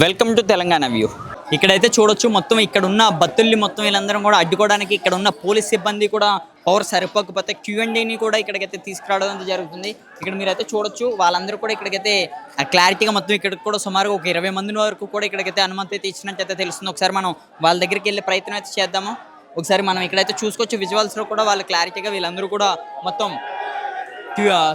Welcome to Telangana view. ఇక్కడైతే చూడొచ్చు మొత్తం ఇక్కడ ఉన్న భక్తుల్ని మొత్తం వీళ్ళందరం కూడా అడ్డుకోవడానికి ఇక్కడ ఉన్న పోలీస్ సిబ్బంది కూడా పవర్ సరిపోకపోతే Q&Aని కూడా ఇక్కడికైతే తీసుకురావడం జరుగుతుంది. ఇక్కడ మీరైతే చూడొచ్చు వాళ్ళందరూ కూడా ఇక్కడికైతే క్లారిటీగా మొత్తం ఇక్కడికి కూడా సుమారుగా ఒక 20 మంది వరకు కూడా ఇక్కడికైతే అనుమతి అయితే ఇచ్చినట్టయితే తెలుస్తుంది. ఒకసారి మనం వాళ్ళ దగ్గరికి వెళ్ళే ప్రయత్నం అయితే చేద్దాము. ఒకసారి మనం ఇక్కడైతే చూసుకోవచ్చు విజువల్స్లో కూడా వాళ్ళు క్లారిటీగా వీళ్ళందరూ కూడా మొత్తం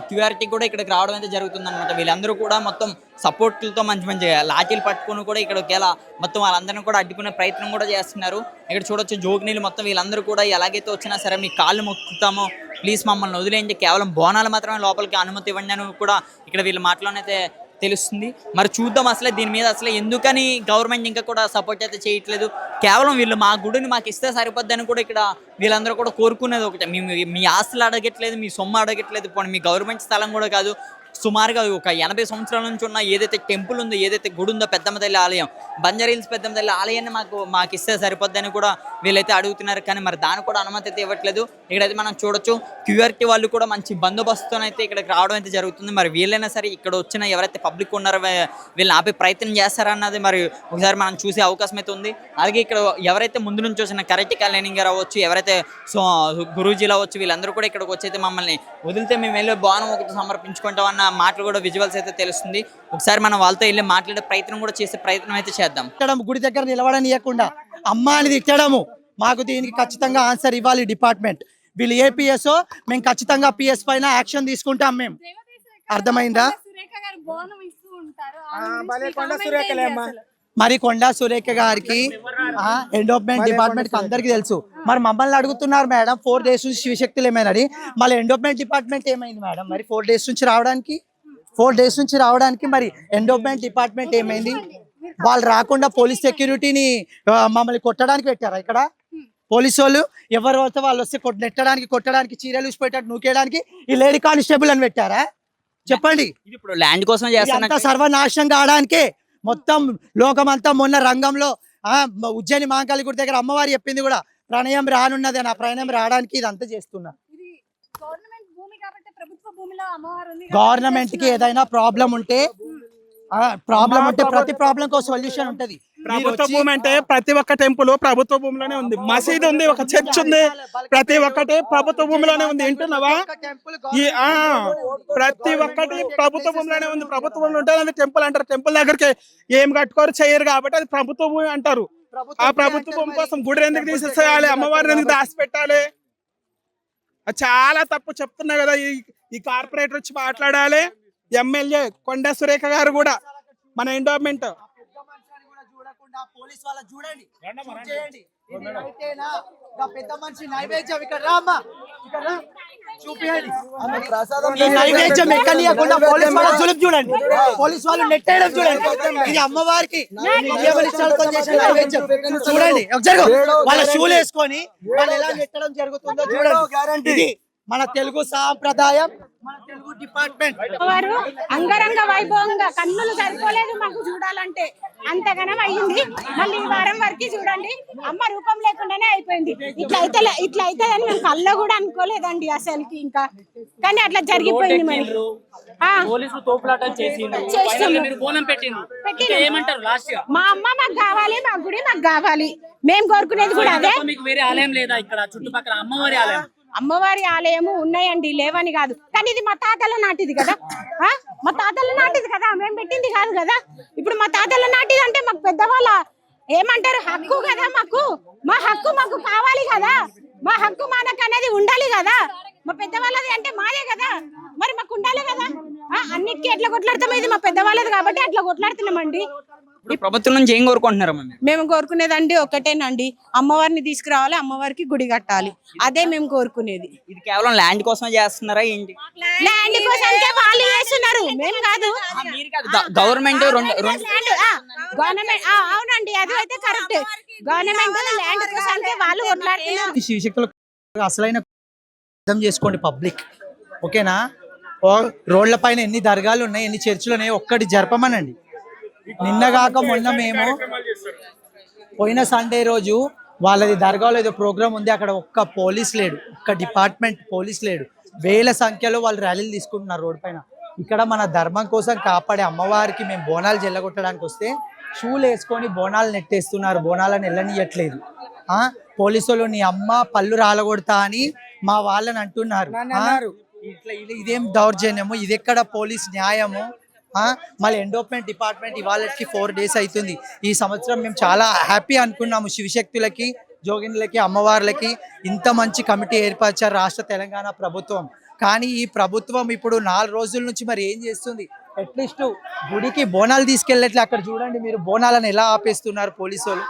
క్యూఆర్టీ కూడా ఇక్కడికి రావడం అయితే జరుగుతుంది అనమాట. వీళ్ళందరూ కూడా మొత్తం సపోర్ట్లతో మంచి మంచి లాఠీలు పట్టుకుని కూడా ఇక్కడ ఒకేలా మొత్తం వాళ్ళందరినీ కూడా అడ్డుకునే ప్రయత్నం కూడా చేస్తున్నారు. ఇక్కడ చూడొచ్చు జోగినీళ్ళు మొత్తం వీళ్ళందరూ కూడా ఎలాగైతే వచ్చినా సరే మీ కాళ్ళు మొక్కుతామో ప్లీజ్ మమ్మల్ని వదిలేయండి, కేవలం బోనాలు మాత్రమే లోపలికి అనుమతి ఇవ్వండి అని కూడా ఇక్కడ వీళ్ళ మాటలోనైతే తెలుస్తుంది. మరి చూద్దాం అసలే దీని మీద అసలు ఎందుకని గవర్నమెంట్ ఇంకా కూడా సపోర్ట్ అయితే చేయట్లేదు. కేవలం వీళ్ళు మా గుడిని మాకు ఇస్తే సరిపోద్దని కూడా ఇక్కడ వీళ్ళందరూ కూడా కోరుకునేది ఒకటే, మీ ఆస్తులు అడగట్లేదు, మీ సొమ్ము అడగట్లేదు, పోనీ మీ గవర్నమెంట్ స్థలం కూడా కాదు. సుమారుగా ఒక 80 సంవత్సరాల నుంచి ఉన్న ఏదైతే టెంపుల్ ఉందో, ఏదైతే గుడి ఉందో పెద్దమ్మ తల్లి ఆలయం, బంజారీల్స్ పెద్దమ్మ తల్లి ఆలయాన్ని మాకు ఇస్తే సరిపోద్దని కూడా వీళ్ళైతే అడుగుతున్నారు. కానీ మరి దానికి కూడా అనుమతి అయితే ఇవ్వట్లేదు. ఇక్కడైతే మనం చూడొచ్చు క్యూఆర్టీ వాళ్ళు కూడా మంచి బందోబస్తుతోనైతే ఇక్కడికి రావడం అయితే జరుగుతుంది. మరి వీళ్ళైనా సరే ఇక్కడ వచ్చిన ఎవరైతే పబ్లిక్ ఉన్నారో వీళ్ళని ఆపే ప్రయత్నం చేస్తారన్నది మరి ఒకసారి మనం చూసే అవకాశం అయితే ఉంది. అలాగే ఇక్కడ ఎవరైతే ముందు నుంచి వచ్చిన కరెక్ట్ కళ్యాణింగ్ గారు అవ్వచ్చు, ఎవరైతే గురూజీలు అవ్వచ్చు, వీళ్ళందరూ కూడా ఇక్కడికి వచ్చి అయితే మమ్మల్ని వదిలితే మేము వెళ్ళే బాణం ఒకటి సమర్పించుకుంటాం అన్న మాటలు కూడా విజువల్స్ అయితే తెలుస్తుంది. ఒకసారి మనం వాళ్ళతో వెళ్ళి మాట్లాడే ప్రయత్నం కూడా చేసే ప్రయత్నం అయితే చేద్దాం. గుడి దగ్గర నిలవడనియకుండా అమ్మ అని తిట్టడము, మాకు దీనికి ఖచ్చితంగా ఆన్సర్ ఇవ్వాలి డిపార్ట్మెంట్. వీళ్ళు ఏపీఎస్ఓ, మేము ఖచ్చితంగా పిఎస్ పైన యాక్షన్ తీసుకుంటాం. మేము అర్థమైందా? మరి కొండా సురేఖ గారికి ఎండోప్మెంట్ డిపార్ట్మెంట్ కి అందరికి తెలుసు. మరి మమ్మల్ని అడుగుతున్నారు మేడం 4 days నుంచి శివశక్తులు ఏమైనది, మళ్ళీ ఎండోప్మెంట్ డిపార్ట్మెంట్ ఏమైంది మేడం? మరి 4 days నుంచి రావడానికి మరి ఎండోప్మెంట్ డిపార్ట్మెంట్ ఏమైంది? వాళ్ళు రాకుండా పోలీస్ సెక్యూరిటీని మమ్మల్ని కొట్టడానికి పెట్టారా? ఇక్కడ పోలీసు వాళ్ళు ఎవరు వస్తే వాళ్ళు వస్తే కొట్టడానికి చీరలు పెట్టడానికి నూకేయడానికి ఈ లేడీ కానిస్టేబుల్ అని పెట్టారా? చెప్పండి. ఇప్పుడు ల్యాండ్ కోసం చేస్తున్నా సర్వనాశనం కావడానికే మొత్తం లోకమంతా మొన్న రంగంలో ఉజ్జయిని మహంకాళి గుడి దగ్గర అమ్మవారు చెప్పింది కూడా ప్రణయం రానున్నది అని. ఆ ప్రణయం రావడానికి ఇదంతా చేస్తున్నా. గవర్నమెంట్ కి ఏదైనా ప్రాబ్లం ఉంటే ప్రతి ప్రాబ్లం కో సొల్యూషన్ ఉంటది. ప్రభుత్వ భూమి అంటే ప్రతి ఒక్క టెంపుల్ ప్రభుత్వ భూమిలోనే ఉంది, మసీదు ఉంది, ఒక చర్చ్ ఉంది, ప్రతి ఒక్కటి ప్రభుత్వ భూమిలోనే ఉంది. వింటున్నావా? ప్రతి ఒక్కటి ప్రభుత్వ భూమిలోనే ఉంది. ప్రభుత్వ భూమిలో ఉంటే అది టెంపుల్ అంటారు. టెంపుల్ దగ్గరికి ఏం కట్టుకోరు చేయరు కాబట్టి అది ప్రభుత్వ భూమి అంటారు. ఆ ప్రభుత్వ భూమి కోసం గుడి ఎందుకు తీసేసేయాలి, అమ్మవారిని ఎందుకు దాచి పెట్టాలి? చాలా తప్పు చెప్తున్నా కదా. ఈ కార్పొరేటర్ వచ్చి మాట్లాడాలి. ఎమ్మెల్యే కొండా సురేఖ గారు కూడా మన ఎండోమెంట్ పోలీస్ వాళ్ళ చూడండి, పెద్ద మనిషి నైవేద్యం ఇక్కడ రామ్మా, ఇక్కడ చూపియండి. నైవేద్యం ఎక్కనియకుండా పోలీస్ వాళ్ళ జులుపు చూడండి, పోలీస్ వాళ్ళు నెట్టేయడం చూడండి. ఇది అమ్మవారికి చేసిన నైవేద్యం చూడండి. వాళ్ళ షూలు వేసుకొని వాళ్ళు ఎలా నెట్టడం జరుగుతుందో చూడండి. ఇది మన తెలుగు సాంప్రదాయం, మన తెలుగు డిపార్ట్మెంట్. అంగరంగ వైభవంగా కన్నులు సరిపోలేదు మాకు చూడాలంటే, అంతగానం అయ్యింది. మళ్ళీ ఈ వారం వరకు చూడండి అమ్మ రూపం లేకుండానే అయిపోయింది. ఇట్లా అయితే అని మేము కళ్ళ కూడా అనుకోలేదండి అసలుకి. ఇంకా కానీ అట్లా జరిగిపోయింది. మరి మా అమ్మ మాకు కావాలి, మా గుడి మాకు కావాలి. మేము కోరుకునేది కూడా అదే. అమ్మవారి ఆలయము ఉన్నాయండి, లేవని కాదు. కానీ ఇది మా తాతల నాటిది కదా, మేము పెట్టింది కాదు కదా. ఇప్పుడు మా తాతల నాటిది అంటే మాకు పెద్దవాళ్ళ ఏమంటారు హక్కు కదా. మా హక్కు మాకు కావాలి కదా. మా హక్కు మనకు అనేది ఉండాలి కదా. మా పెద్దవాళ్ళది అంటే మాదే కదా, మరి మాకు ఉండాలి కదా. అన్నిటికీ ఎట్లా కొట్లాడతాం, ఇది మా పెద్దవాళ్ళది కాబట్టి అట్లా కొట్లాడుతున్నామండి. ప్రభుత్వం నుంచి ఏం కోరుకుంటున్నారు? మేము కోరుకునేదండి ఒకటేనండి, అమ్మవారిని తీసుకురావాలి, అమ్మవారికి గుడి కట్టాలి. అదే మేము కోరుకునేది. ఇది కేవలం ల్యాండ్ కోసమే చేస్తున్నారా ఏంటి? ల్యాండ్ కోసంకే వాళ్ళు చేస్తున్నారు, మేము కాదు. గవర్నమెంట్ అవునండి, అది అయితే కరెక్ట్. గవర్నమెంట్ ల్యాండ్ కోసంకే వాళ్ళు కొట్లాడుతున్నారు. శివశక్తులు అసలైన అర్థం చేసుకోండి పబ్లిక్, ఓకేనా? రోడ్ల పైన ఎన్ని దర్గాలు ఉన్నాయి, ఎన్ని చర్చిలు ఉన్నాయి, ఒక్కటి జరపమనండి. నిన్నగాక మొన్న మేము పోయిన సండే రోజు వాళ్ళది దర్గాలో ఏదో ప్రోగ్రామ్ ఉంది, అక్కడ ఒక్క పోలీస్ లేడు, ఒక్క డిపార్ట్మెంట్ పోలీస్ లేడు. వేల సంఖ్యలో వాళ్ళు ర్యాలీలు తీసుకుంటున్నారు రోడ్ పైన. ఇక్కడ మన ధర్మం కోసం కాపాడే అమ్మవారికి మేము బోనాలు జల్లగొట్టడానికి వస్తే షూలు వేసుకొని బోనాలు నెట్టేస్తున్నారు, బోనాలను వెళ్ళనియట్లేదు. పోలీసులు నీ అమ్మ పళ్ళు రాలగొడతా అని మా వాళ్ళని అంటున్నారు. ఇదేం దౌర్జన్యము, ఇది ఎక్కడ పోలీస్ న్యాయము? మళ్ళీ ఎండోమెంట్ డిపార్ట్మెంట్ ఇవాళకి 4 days అవుతుంది. ఈ సంవత్సరం మేము చాలా హ్యాపీ అనుకున్నాము. శివశక్తులకి, జోగినులకి, అమ్మవార్లకి ఇంత మంచి కమిటీ ఏర్పరిచారు రాష్ట్ర తెలంగాణ ప్రభుత్వం. కానీ ఈ ప్రభుత్వం ఇప్పుడు 4 రోజుల నుంచి మరి ఏం చేస్తుంది? అట్లీస్ట్ గుడికి బోనాలు తీసుకెళ్ళట్లే. అక్కడ చూడండి మీరు, బోనాలను ఎలా ఆపేస్తున్నారు పోలీసు వాళ్ళు.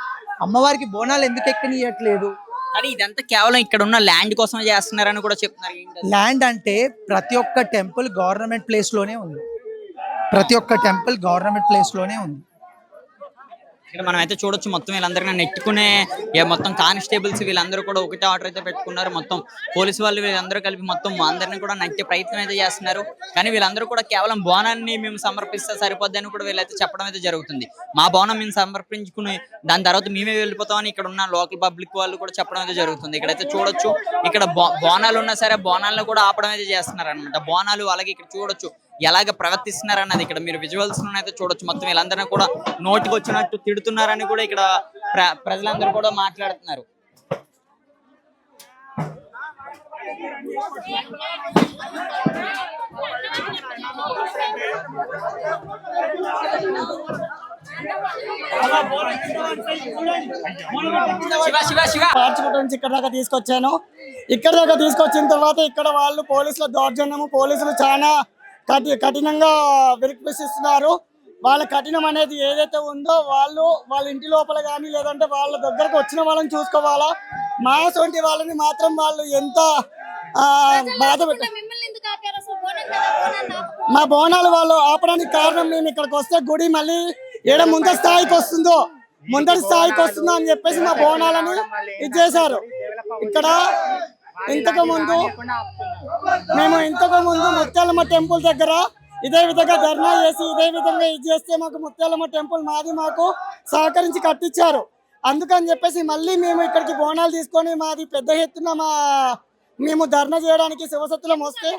అమ్మవారికి బోనాలు ఎందుకు ఎక్కనియట్లేదు? కానీ ఇదంతా కేవలం ఇక్కడ ఉన్న ల్యాండ్ కోసం చేస్తున్నారని కూడా చెప్తున్నారు. ల్యాండ్ అంటే ప్రతి ఒక్క టెంపుల్ గవర్నమెంట్ ప్లేస్ లోనే ఉంది. ప్రతి ఒక్క టెంపుల్ గవర్నమెంట్ ప్లేస్ లోనే ఉంది. ఇక్కడ మనం అయితే చూడొచ్చు, మొత్తం వీళ్ళందరినీ నెట్టుకునే మొత్తం కానిస్టేబుల్స్ వీళ్ళందరూ కూడా ఒకటే ఆర్డర్ అయితే పెట్టుకున్నారు. మొత్తం పోలీసు వాళ్ళు వీళ్ళందరూ కలిపి మొత్తం అందరినీ కూడా నట్టే ప్రయత్నం అయితే చేస్తున్నారు. కానీ వీళ్ళందరూ కూడా కేవలం బోనాన్ని మేము సమర్పిస్తే సరిపోద్ది అని కూడా వీళ్ళైతే చెప్పడం అయితే జరుగుతుంది. మా బోనం మేము సమర్పించుకుని దాని తర్వాత మేమే వెళ్ళిపోతామని ఇక్కడ ఉన్న లోకల్ పబ్లిక్ వాళ్ళు కూడా చెప్పడం అయితే జరుగుతుంది. ఇక్కడైతే చూడొచ్చు, ఇక్కడ బోనాలు ఉన్నా సరే బోనాలను కూడా ఆపడం అయితే చేస్తున్నారు అనమాట. బోనాలు అలాగే ఇక్కడ చూడొచ్చు ఎలాగ ప్రవర్తిస్తున్నారు అన్నది ఇక్కడ మీరు విజువల్స్ అయితే చూడొచ్చు. మొత్తం వీళ్ళందరినీ కూడా నోటికి వచ్చినట్టు తిడుతున్నారని కూడా ఇక్కడ ప్రజలందరూ కూడా మాట్లాడుతున్నారు. ఇక్కడ దాకా తీసుకొచ్చాను. ఇక్కడ దాకా తీసుకొచ్చిన తర్వాత ఇక్కడ వాళ్ళు పోలీసుల దౌర్జన్యము, పోలీసులు చాలా కఠినంగా వినిపిస్తున్నారు. వాళ్ళ కఠినం అనేది ఏదైతే ఉందో వాళ్ళ ఇంటి లోపల కానీ లేదంటే వాళ్ళ దగ్గరకు వచ్చిన వాళ్ళని చూసుకోవాలా. మా సొంటి వాళ్ళని మాత్రం వాళ్ళు ఎంత బాధ మా బోనాలు వాళ్ళు ఆపడానికి కారణం, మేము ఇక్కడికి వస్తే గుడి మళ్ళీ ఏడ ముందరి స్థాయికి వస్తుందో అని చెప్పేసి మా బోనాలని ఇది చేశారు. ఇక్కడ ఇంతకు ముందు ముత్యాలమ్మ టెంపుల్ దగ్గర ఇదే విధంగా ధర్నా చేసి ఇదే విధంగా ఇది చేస్తే మాకు ముత్యాలమ్మ టెంపుల్ మాకు సహకరించి కట్టించారు. అందుకని చెప్పేసి మళ్ళీ మేము ఇక్కడికి బోనాలు తీసుకొని మాది పెద్ద ఎత్తున మేము ధర్నా చేయడానికి శివసత్తులం వస్తే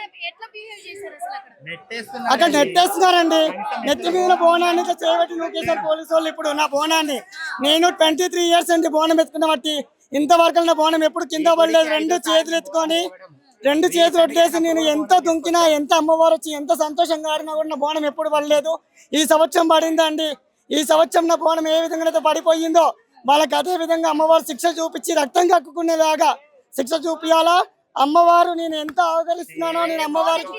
అక్కడ నెట్టేస్తున్నారండి. నెత్తి మీద బోనాన్ని చేయబట్టి నూకేశారు పోలీసు వాళ్ళు. ఇప్పుడు నా బోనాన్ని నేను 23 years అండి బోనం ఎత్తుకున్న బట్టి ఇంతవరకు నా బోనం ఎప్పుడు కింద పడలేదు. 2 చేతులు ఎత్తుకొని 2 చేతులు వడ్డేసి నేను ఎంత దుంకినా, ఎంత అమ్మవారు వచ్చి ఎంత సంతోషంగా ఆడినా కూడా నా బోనం ఎప్పుడు పడలేదు. ఈ సంవత్సరం పడిందండి. ఈ సంవత్సరం నా బోనం ఏ విధంగా అయితే పడిపోయిందో వాళ్ళకి అదే విధంగా అమ్మవారు శిక్ష చూపించి రక్తం కక్కుకునేలాగా శిక్ష చూపించాలా. అమ్మవారు నేను ఎంత ఆదరిస్తున్నానో, నేను అమ్మవారికి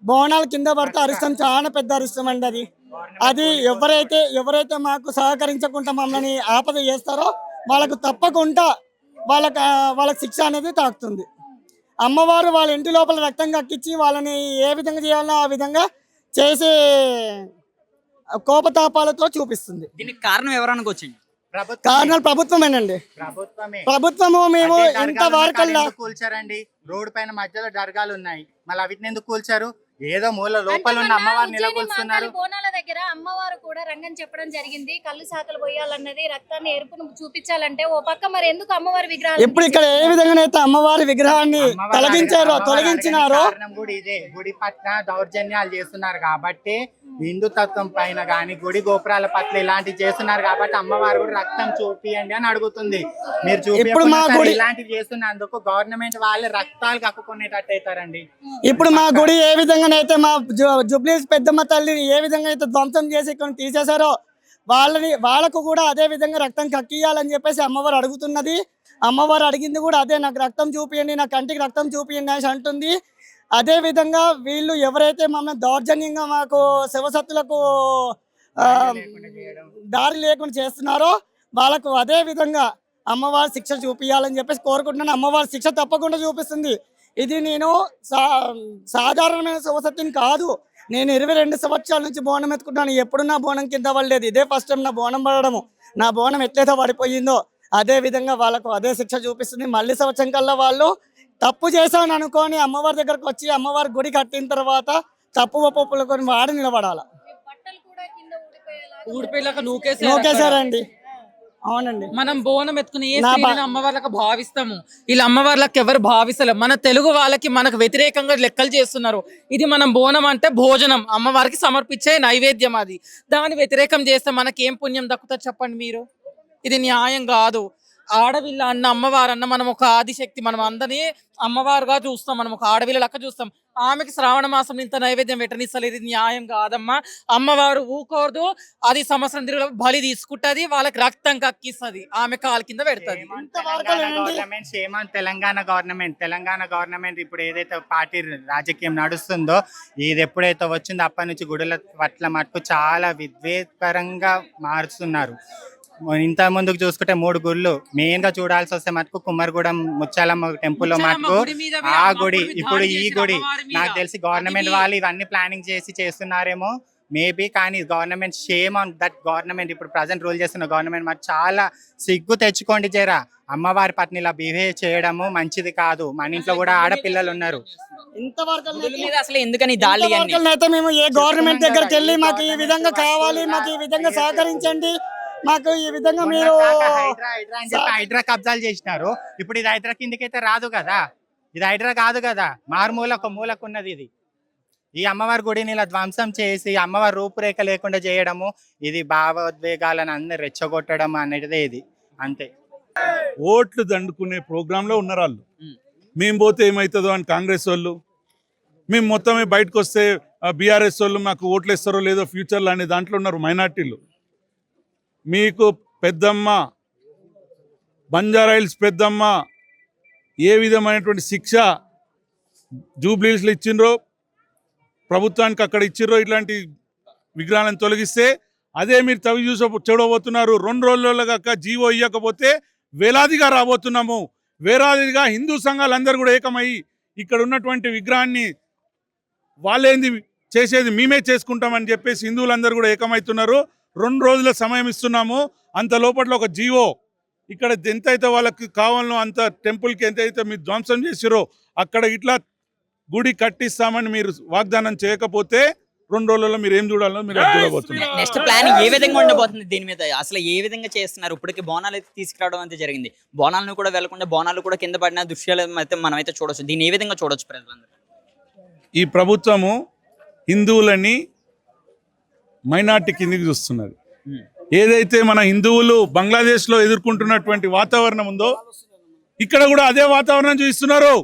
బోనాలు కింద పడితే అరిష్టం చాలా పెద్ద అరిష్టం అండి. అది ఎవరైతే మాకు సహకరించకుండా మమ్మల్ని ఆపద చేస్తారో వాళ్ళకు తప్పకుండా వాళ్ళకి శిక్ష అనేది తాకుతుంది. అమ్మవారు వాళ్ళ ఇంటి లోపల రక్తం కక్కించి వాళ్ళని ఏ విధంగా చేయాలో ఆ విధంగా చేసే కోపతాపాలతో చూపిస్తుంది. దీనికి కారణం ఎవరనుకు వచ్చింది? కారణాలు ప్రభుత్వమేనండి. ప్రభుత్వము మేము ఇంత వారకల్లా కూల్చారండి. రోడ్డు పైన మధ్యలో దర్గాలు ఉన్నాయి, మళ్ళీ వీటిని ఎందుకు కూల్చారు? ఏదో మూల లోపల ఉన్న అమ్మవారిని నిలబడుతున్నారు. బోనాల దగ్గర అమ్మవారు కూడా రంగం చెప్పడం జరిగింది. కళ్ళు సాకలు పోయాలన్నది, రక్తాన్ని ఎరుపును చూపించాలంటే ఓ పక్క మరి ఎందుకు అమ్మవారి విగ్రహాలు ఇప్పుడు ఇక్కడ ఏ విధంగానైతే అమ్మవారి విగ్రహాన్ని తొలగించినారో ఇదే గుడి పట్ల దౌర్జన్యాలు చేస్తున్నారు కాబట్టి, హిందుతత్వం పైన గాని గుడి గోపురాల పట్ల ఇలాంటివి చేస్తున్నారు కాబట్టి అమ్మవారు కూడా రక్తం చూపియండి అని అడుగుతుంది. మీరు చూపి ఇలాంటివి చేస్తున్నందుకు గవర్నమెంట్ వాళ్ళే రక్తాలు కక్కుకునేటట్టు అవుతారండి. ఇప్పుడు మా గుడి ఏ విధంగానైతే మా జూబ్లీస్ పెద్దమ్మ తల్లిని ఏ విధంగా అయితే ధ్వంసం చేసి ఇక్కడ తీసేశారో వాళ్ళకు కూడా అదే విధంగా రక్తం కక్కియాలని చెప్పేసి అమ్మవారు అడుగుతున్నది. అమ్మవారు అడిగింది కూడా అదే, నాకు రక్తం చూపియండి, నా కంటికి రక్తం చూపియండి అని అంటుంది. అదే విధంగా వీళ్ళు ఎవరైతే మమ్మల్ని దౌర్జన్యంగా మాకు శివసత్తులకు దారి లేకుండా చేస్తున్నారో వాళ్ళకు అదే విధంగా అమ్మవారి శిక్ష చూపించాలని చెప్పేసి కోరుకుంటున్నాను. అమ్మవారి శిక్ష తప్పకుండా చూపిస్తుంది. ఇది నేను సాధారణమైన శివసత్యం కాదు. నేను 22 సంవత్సరాల నుంచి బోనం ఎత్తుకుంటాను. ఎప్పుడు నా బోనం కింద పడలేదు. ఇదే ఫస్ట్ టైం నా బోనం పడడము. నా బోనం ఎట్లయితే పడిపోయిందో అదే విధంగా వాళ్ళకు అదే శిక్ష చూపిస్తుంది. మళ్ళీ సంవత్సరం కల్లా వాళ్ళు తప్పు చేశాను అనుకోని అమ్మవారి దగ్గరకు వచ్చి అమ్మవారి గుడి కట్టిన తర్వాత తప్పు ఒప్పుకొని వాడి నిలబడాల. నూకేశారండి. అవునండి. మనం బోనం ఎత్తుకుని ఏ స్త్రీని అమ్మవార్లకు భావిస్తాము, వీళ్ళ అమ్మవార్లకు ఎవరు భావిస్తలేరు. మన తెలుగు వాళ్ళకి మనకు వ్యతిరేకంగా లెక్కలు చేస్తున్నారు. ఇది మనం బోనం అంటే భోజనం, అమ్మవారికి సమర్పించే నైవేద్యం. అది దాని వ్యతిరేకం చేస్తే మనకి ఏం పుణ్యం దక్కుతుంది చెప్పండి మీరు? ఇది న్యాయం కాదు. ఆడవిల్ల అన్న అమ్మవారు అన్న మనం ఒక ఆదిశక్తి, మనం అందరినీ అమ్మవారుగా చూస్తాం, మనం ఒక ఆడవిల్ల లెక్క చూస్తాం. ఆమెకి శ్రావణ మాసం ఇంత నైవేద్యం పెట్టనిస్తలేదు, ఇది న్యాయం కాదమ్మా. అమ్మవారు ఊకోదు, అది సంవత్సరం తిరిగి బలి తీసుకుంటది, వాళ్ళకి రక్తం కక్కిస్తుంది, ఆమె కాలు కింద పెడుతుంది. తెలంగాణ గవర్నమెంట్ ఇప్పుడు ఏదైతే పార్టీ రాజకీయం నడుస్తుందో, ఇది ఎప్పుడైతే వచ్చిందో అప్పటి నుంచి గుడుల పట్ల మటుకు చాలా విద్వేషకరంగా మారుస్తున్నారు. ఇంత ముందుకు చూసుకుంటే 3 గుళ్ళు మెయిన్ గా చూడాల్సి వస్తే మటుకు కుమ్మరిగూడెం ముచ్చాలమ్మ టెంపుల్ లో మటుకు ఆ గుడి, ఇప్పుడు ఈ గుడి నాకు తెలిసి గవర్నమెంట్ వాళ్ళు ఇవన్నీ ప్లానింగ్ చేస్తున్నారేమో మేబీ. కానీ government shame on that government, ఇప్పుడు ప్రజెంట్ రూల్ చేస్తున్న గవర్నమెంట్ మరి చాలా సిగ్గు తెచ్చుకోండి జరా. అమ్మవారి పట్ల ఇలా బిహేవ్ చేయడము మంచిది కాదు. మన ఇంట్లో కూడా ఆడపిల్లలు ఉన్నారు. అసలు ఎందుకని దాడి అయితే మేము ఏ గవర్నమెంట్ దగ్గరికి వెళ్ళి మాకు ఈ విధంగా కావాలి, మాకు ఈ విధంగా సహకరించండి, మాకు ఈ విధంగా మీరు హైడ్రా కబ్జాలు చేసినారు. ఇప్పుడు ఇది హైడ్రా కిందకైతే రాదు కదా, ఇది హైడ్రా కాదు కదా, మారుమూల ఒక మూలకు ఉన్నది ఇది. ఈ అమ్మవారి గుడిని ఇలా ధ్వంసం చేసి అమ్మవారి రూపురేఖ లేకుండా చేయడము, ఇది భావోద్వేగాలను అందరు రెచ్చగొట్టడం అనేది ఇది అంతే. ఓట్లు దండుకునే ప్రోగ్రాంలో ఉన్నారు వాళ్ళు. మేము పోతే ఏమవుతుందో అని కాంగ్రెస్ వాళ్ళు, మేము మొత్తమే బయటకు వస్తే బీఆర్ఎస్ వాళ్ళు మాకు ఓట్లు ఇస్తారో లేదో ఫ్యూచర్లో అనే దాంట్లో ఉన్నారు మైనార్టీలు. మీకు పెద్దమ్మ, బంజారాయిల్స్ పెద్దమ్మ ఏ విధమైనటువంటి శిక్ష జూబ్లీస్లో ఇచ్చిండ్రో, ప్రభుత్వానికి అక్కడ ఇచ్చిర్రో, ఇట్లాంటి విగ్రహాలను తొలగిస్తే అదే మీరు తవి చూడబోతున్నారు. 2 రోజుల్లో కాక జీవో ఇవ్వకపోతే వేలాదిగా రాబోతున్నాము. వేలాదిగా హిందూ సంఘాలందరూ కూడా ఏకమై ఇక్కడ ఉన్నటువంటి విగ్రహాన్ని వాళ్ళేంది చేసేది మేమే చేసుకుంటామని చెప్పేసి హిందువులందరూ కూడా ఏకమవుతున్నారు. 2 రోజుల సమయం ఇస్తున్నాము. అంత లోపల ఒక జీవో ఇక్కడ ఎంతైతే వాళ్ళకి కావాలనో అంత టెంపుల్కి ఎంతైతే మీరు ధ్వంసం చేసిరో అక్కడ ఇట్లా గుడి కట్టిస్తామని మీరు వాగ్దానం చేయకపోతే 2 రోజుల్లో మీరు ఏం చూడాలో మీరు చూడబోతున్నారు. నెక్స్ట్ ప్లాన్ ఏ విధంగా ఉండబోతుంది దీని మీద? అసలు ఏ విధంగా చేస్తున్నారు? ఇప్పటికి బోనాలు అయితే తీసుకురావడం అయితే జరిగింది, బోనాలను కూడా వెళ్లకుండా బోనాలు కూడా కింద పడిన దృశ్యాలు అయితే మనమైతే చూడొచ్చు. దీన్ని ఏ విధంగా చూడొచ్చు ప్రజలందరూ? ఈ ప్రభుత్వము హిందువులని మైనార్టీ కిందికి చూస్తున్నది. ఏదైతే మన హిందువులు బంగ్లాదేశ్లో ఎదుర్కొంటున్నటువంటి వాతావరణం ఉందో ఇక్కడ కూడా అదే వాతావరణం చూపిస్తున్నారు.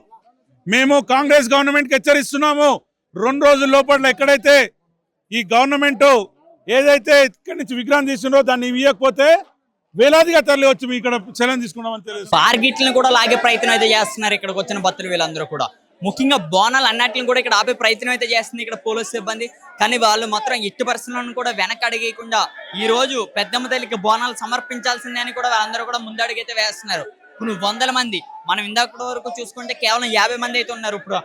మేము కాంగ్రెస్ గవర్నమెంట్కి హెచ్చరిస్తున్నాము, 2 రోజుల లోపల ఎక్కడైతే ఈ గవర్నమెంట్ ఏదైతే ఇక్కడి నుంచి విగ్రహం తీసుకున్నారో దాన్ని ఇవ్వకపోతే వేలాదిగా తరలి వచ్చి ఇక్కడ చలనం తీసుకున్నామని తెలుసు. టార్గెట్లను కూడా లాగే ప్రయత్నం అయితే చేస్తున్నారు ఇక్కడికి వచ్చిన భక్తులు వీళ్ళందరూ కూడా. ముఖ్యంగా బోనాలు అన్నిటిని కూడా ఇక్కడ ఆపే ప్రయత్నం అయితే చేస్తుంది ఇక్కడ పోలీసు సిబ్బంది. కానీ వాళ్ళు మాత్రం ఎట్టి పరిస్థితులను కూడా వెనక అడిగేయకుండా ఈ రోజు పెద్దమ్మ తల్లికి బోనాలు సమర్పించాల్సిందే అని కూడా వాళ్ళందరూ కూడా ముందడుగైతే వేస్తున్నారు. కొన్ని 100 మంది, మనం ఇందాక వరకు చూసుకుంటే కేవలం 50 మంది అయితే ఉన్నారు. ఇప్పుడు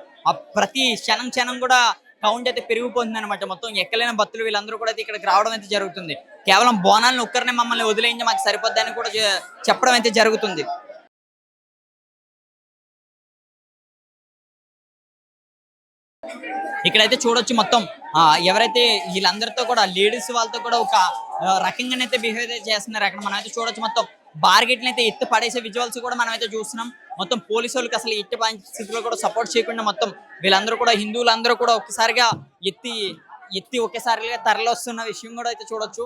ప్రతి క్షణం కూడా కౌంట్ అయితే పెరిగిపోతుంది అనమాట. మొత్తం ఎక్కలేని భక్తులు వీళ్ళందరూ కూడా ఇక్కడికి రావడం అయితే జరుగుతుంది. కేవలం బోనాలను ఒక్కరిని మమ్మల్ని వదిలేయించి మాకు సరిపోద్దని కూడా చెప్పడం అయితే జరుగుతుంది. ఇక్కడైతే చూడొచ్చు మొత్తం ఎవరైతే వీళ్ళందరితో కూడా లేడీస్ వాళ్ళతో కూడా ఒక రకంగానైతే బిహేవ్ చేస్తున్నారు. అక్కడ మనం అయితే చూడొచ్చు మొత్తం బార్గెట్ని అయితే ఎత్తి పడేసే విజువల్స్ కూడా మనం అయితే చూస్తున్నాం. మొత్తం పోలీసు వాళ్ళకి అసలు ఎట్టి పరిస్థితుల్లో కూడా సపోర్ట్ చేయకుండా మొత్తం వీళ్ళందరూ కూడా హిందువులందరూ కూడా ఒక్కసారిగా ఎత్తి ఒక్కసారిగా తరలిస్తున్న విషయం కూడా అయితే చూడొచ్చు.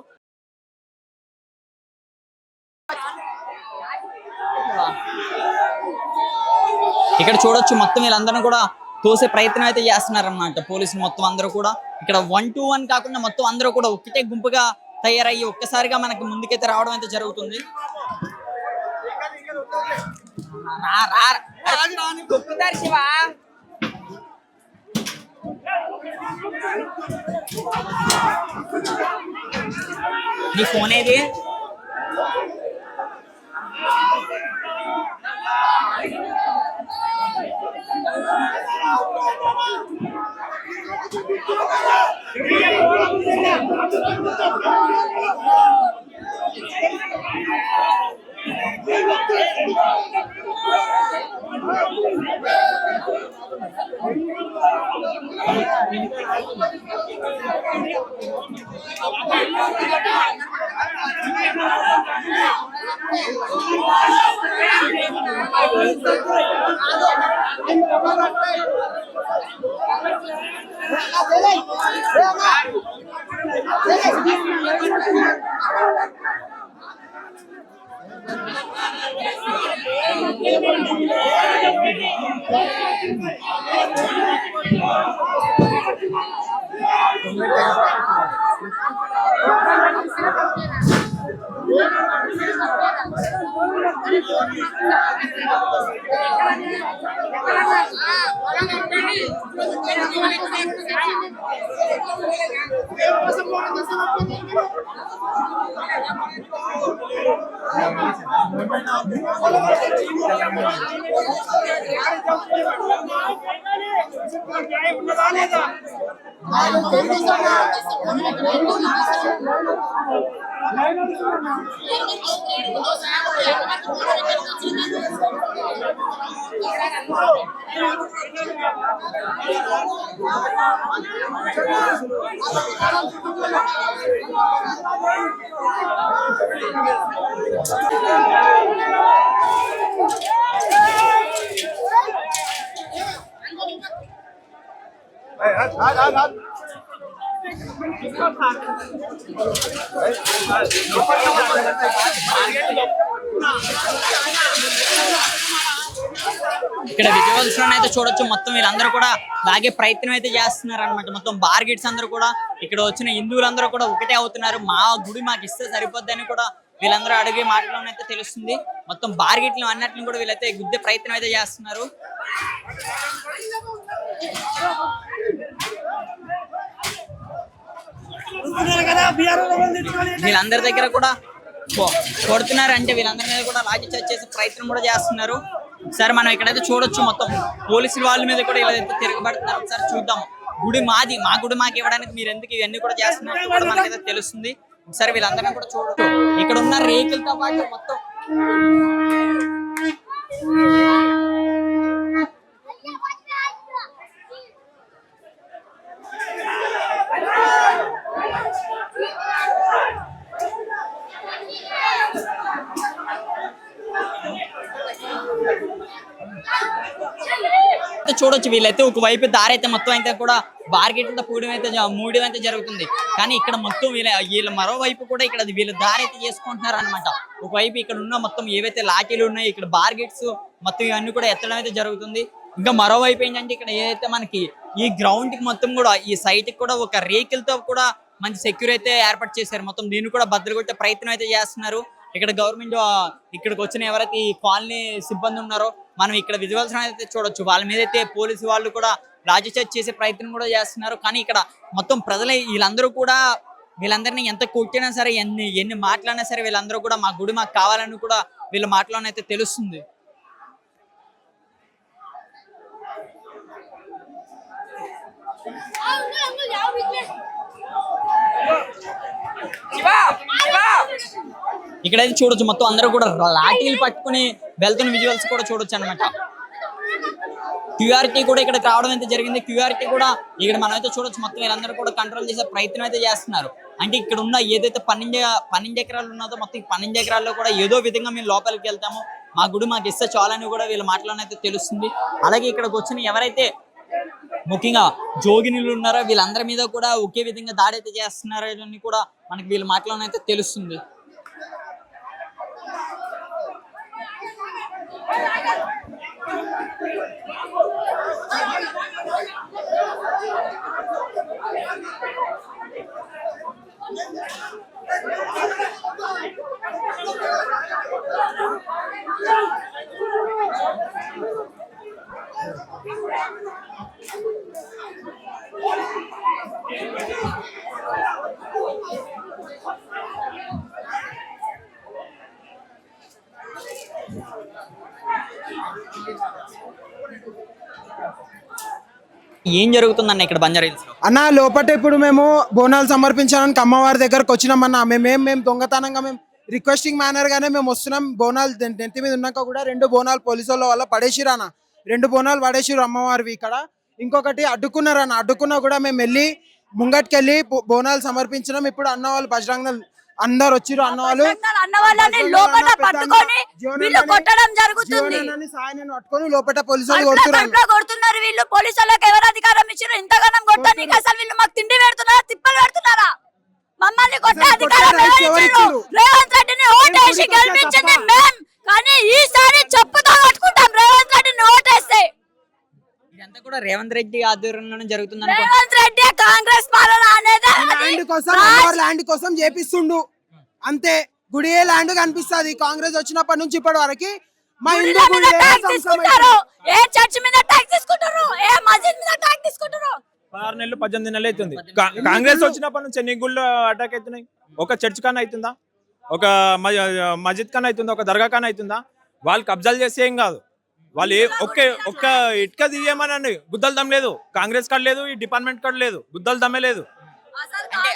ఇక్కడ చూడొచ్చు మొత్తం వీళ్ళందరూ కూడా తోసే ప్రయత్నం అయితే చేస్తున్నారు అన్నమాట పోలీసులు. మొత్తం అందరూ కూడా ఇక్కడ 1 to 1 కాకుండా మొత్తం అందరూ కూడా ఒక్కటే గుంపుగా తయారయ్యి ఒక్కసారిగా మనకి ముందుకైతే రావడం అయితే జరుగుతుంది. నీ ఫోన్ ఏది? ఇక్కడ విజువల్స్ లో అయితే చూడొచ్చు మొత్తం వీళ్ళందరూ కూడా లాగే ప్రయత్నం అయితే చేస్తున్నారు అనమాట. మొత్తం బార్గెట్స్ అందరూ కూడా ఇక్కడ వచ్చిన హిందువులందరూ కూడా ఒకటే అవుతున్నారు. మా గుడి మాకు ఇస్తే సరిపోద్దని కూడా వీళ్ళందరూ అడిగే మాటలోనైతే తెలుస్తుంది. మొత్తం బార్గెట్లు అన్నట్లు కూడా వీళ్ళైతే గుద్దే ప్రయత్నం అయితే చేస్తున్నారు. వీళ్ళందరి దగ్గర కూడా కొడుతున్నారు అంటే వీళ్ళందరి మీద కూడా లాఠీ చార్జ్ చేసే ప్రయత్నం కూడా చేస్తున్నారు. సరే మనం ఇక్కడైతే చూడొచ్చు మొత్తం పోలీసుల వాళ్ళ మీద కూడా ఇలా అయితే తిరగబడుతున్నారు. ఒకసారి చూద్దాం. గుడి మాది, మా గుడి మాకు ఇవ్వడానికి మీరు ఎందుకు ఇవన్నీ కూడా చేస్తున్నారు కూడా మనకైతే తెలుస్తుంది. ఒకసారి వీళ్ళందరినీ కూడా చూడొచ్చు. ఇక్కడ ఉన్న రేకులతో పాటు మొత్తం చూడొచ్చు. వీళ్ళైతే ఒకవైపు దారి అయితే మొత్తం అయితే కూడా బార్గెట్లతో మూడడం అయితే జరుగుతుంది. కానీ ఇక్కడ మొత్తం వీళ్ళ మరోవైపు కూడా ఇక్కడ వీళ్ళ దారి అయితే చేసుకుంటున్నారు అనమాట. ఒకవైపు ఇక్కడ ఉన్న మొత్తం ఏవైతే లాఠీలు ఉన్నాయో ఇక్కడ బార్గెట్స్ మొత్తం ఇవన్నీ కూడా ఎత్తడం అయితే జరుగుతుంది. ఇంకా మరోవైపు ఏంటంటే ఇక్కడ ఏదైతే మనకి ఈ గ్రౌండ్ కి మొత్తం కూడా ఈ సైట్ కి కూడా ఒక రేకులతో కూడా మంచి సెక్యూర్ అయితే ఏర్పాటు చేశారు. మొత్తం దీన్ని కూడా బద్దలు కొట్టే ప్రయత్నం అయితే చేస్తున్నారు. ఇక్కడ గవర్నమెంట్ ఇక్కడికి వచ్చిన ఎవరైతే ఈ కాలనీ సిబ్బంది ఉన్నారో మనం ఇక్కడ విజువల్స్ అయితే చూడొచ్చు. వాళ్ళ మీద అయితే పోలీసు వాళ్ళు కూడా లాఠీ చార్జ్ చేసే ప్రయత్నం కూడా చేస్తున్నారు. కానీ ఇక్కడ మొత్తం ప్రజలే వీళ్ళందరూ కూడా వీళ్ళందరినీ ఎంత కొట్టినా సరే ఎన్ని మాట్లాడినా సరే వీళ్ళందరూ కూడా మా గుడి మాకు కావాలని కూడా వీళ్ళ మాటలోనైతే తెలుస్తుంది. ఇక్కడైతే చూడొచ్చు మొత్తం అందరూ కూడా లాఠీలు పట్టుకుని వెళ్తున్న విజువల్స్ కూడా చూడొచ్చు అనమాట. క్యూఆర్టీ కూడా ఇక్కడ రావడం అయితే జరిగింది. క్యూఆర్టీ కూడా ఇక్కడ మనం అయితే చూడొచ్చు. మొత్తం వీళ్ళందరూ కూడా కంట్రోల్ చేసే ప్రయత్నం అయితే చేస్తున్నారు. అంటే ఇక్కడ ఉన్న ఏదైతే 12 ఎకరాలు ఉన్నదో మొత్తం 12 ఎకరాల్లో కూడా ఏదో విధంగా మేము లోపలికి వెళ్తాము, మా గుడి మాకు ఇస్తే చాలని కూడా వీళ్ళ మాటలోనైతే తెలుస్తుంది. అలాగే ఇక్కడికి వచ్చిన ఎవరైతే ముఖ్యంగా జోగినులు ఉన్నారో వీళ్ళందరి మీద కూడా ఒకే విధంగా దాడి అయితే చేస్తున్నారో అని కూడా మనకి వీళ్ళ మాటలోనైతే తెలుస్తుంది. ఏం జరుగుతుందన్న ఇక్కడ బంజారాహిల్స్ లో? అన్న లోపల ఇప్పుడు మేము బోనాలు సమర్పించడానికి అమ్మవారి దగ్గరకు వచ్చినామన్న. మేము దొంగతనంగా మేము రిక్వెస్టింగ్ మేనర్ గానే మేము వస్తున్నాం. బోనాలు నెత్తి మీద ఉన్నాక కూడా 2 బోనాలు పోలీసు వాళ్ళ వల్ల పడేసిరన్న. 2 బోనాలు పడేసిరు అమ్మవారివి. ఇక్కడ ఇంకొకటి అడ్డుకున్నారన్న. అడ్డుకున్నా కూడా మేము వెళ్ళి ముంగట్కెళ్ళి బోనాలు సమర్పించినాం. ఇప్పుడు అన్న వాళ్ళు బజరంగ అందరు వచ్చిర్రు అన్న వాళ్ళు అన్న వాళ్ళని లోపల పట్టుకొని వీళ్ళు కొట్టడం జరుగుతుంది. పట్టుకొని లోపల పోలీసు వాళ్ళు కొడుతున్నారు. కొడుతున్నారు వీళ్ళు. పోలీసు వాళ్ళకి ఎవరు అధికారం ఇచ్చారు ఇంతగానం కొట్టడానికి? అసలు వీళ్ళు మాకు తిండి పెడుతున్నారా, తిప్పలు పెడుతున్నారా? మమ్మల్ని కొట్టే అధికారం రేవంత్ రెడ్డిని ఓటేసి గెలిపించింది మేం, కానీ ఈసారి చెప్పుతో కొట్టుకుంటాం రేవంత్ రెడ్డిని ఓటేస్తే. ఇదంతా కూడా రేవంత్ రెడ్డి ఆధ్వర్యంలోనే జరుగుతుంది. రేవంత్ రెడ్డి కాంగ్రెస్ పాలన అనేది ల్యాండ్ కోసం చేపిస్తుండు అంతే. గుడియే ల్యాండ్ కనిపిస్తుంది కాంగ్రెస్ వచ్చినప్పటి నుంచి ఇప్పటి వరకు. మా హిందూ గుడి ఏ చర్చ్ మీద ట్యాక్స్ తీసుకుంటారు, ఏ మస్జిద్ మీద ట్యాక్స్ తీసుకుంటారు. 16 నెలలు 18 నెలలు అవుతుంది కాంగ్రెస్ వచ్చినప్పటి నుంచి. ఎన్ని గుళ్ళు అటాక్ అవుతున్నాయి? ఒక చర్చ్ కన్నా అవుతుందా? ఒక మస్జిద్ కన్నా అవుతుందా? ఒక దర్గా కన్నా అవుతుందా? వాళ్ళు కబ్జాలు చేస్తే ఏం కాదు. వాళ్ళు ఒక్క ఇటుక తీయమనండి, గుద్దలు దమ్ లేదు. కాంగ్రెస్ కార్డు లేదు, ఈ డిపార్ట్మెంట్ కార్డు లేదు, గుద్దలు దమ్మే లేదు.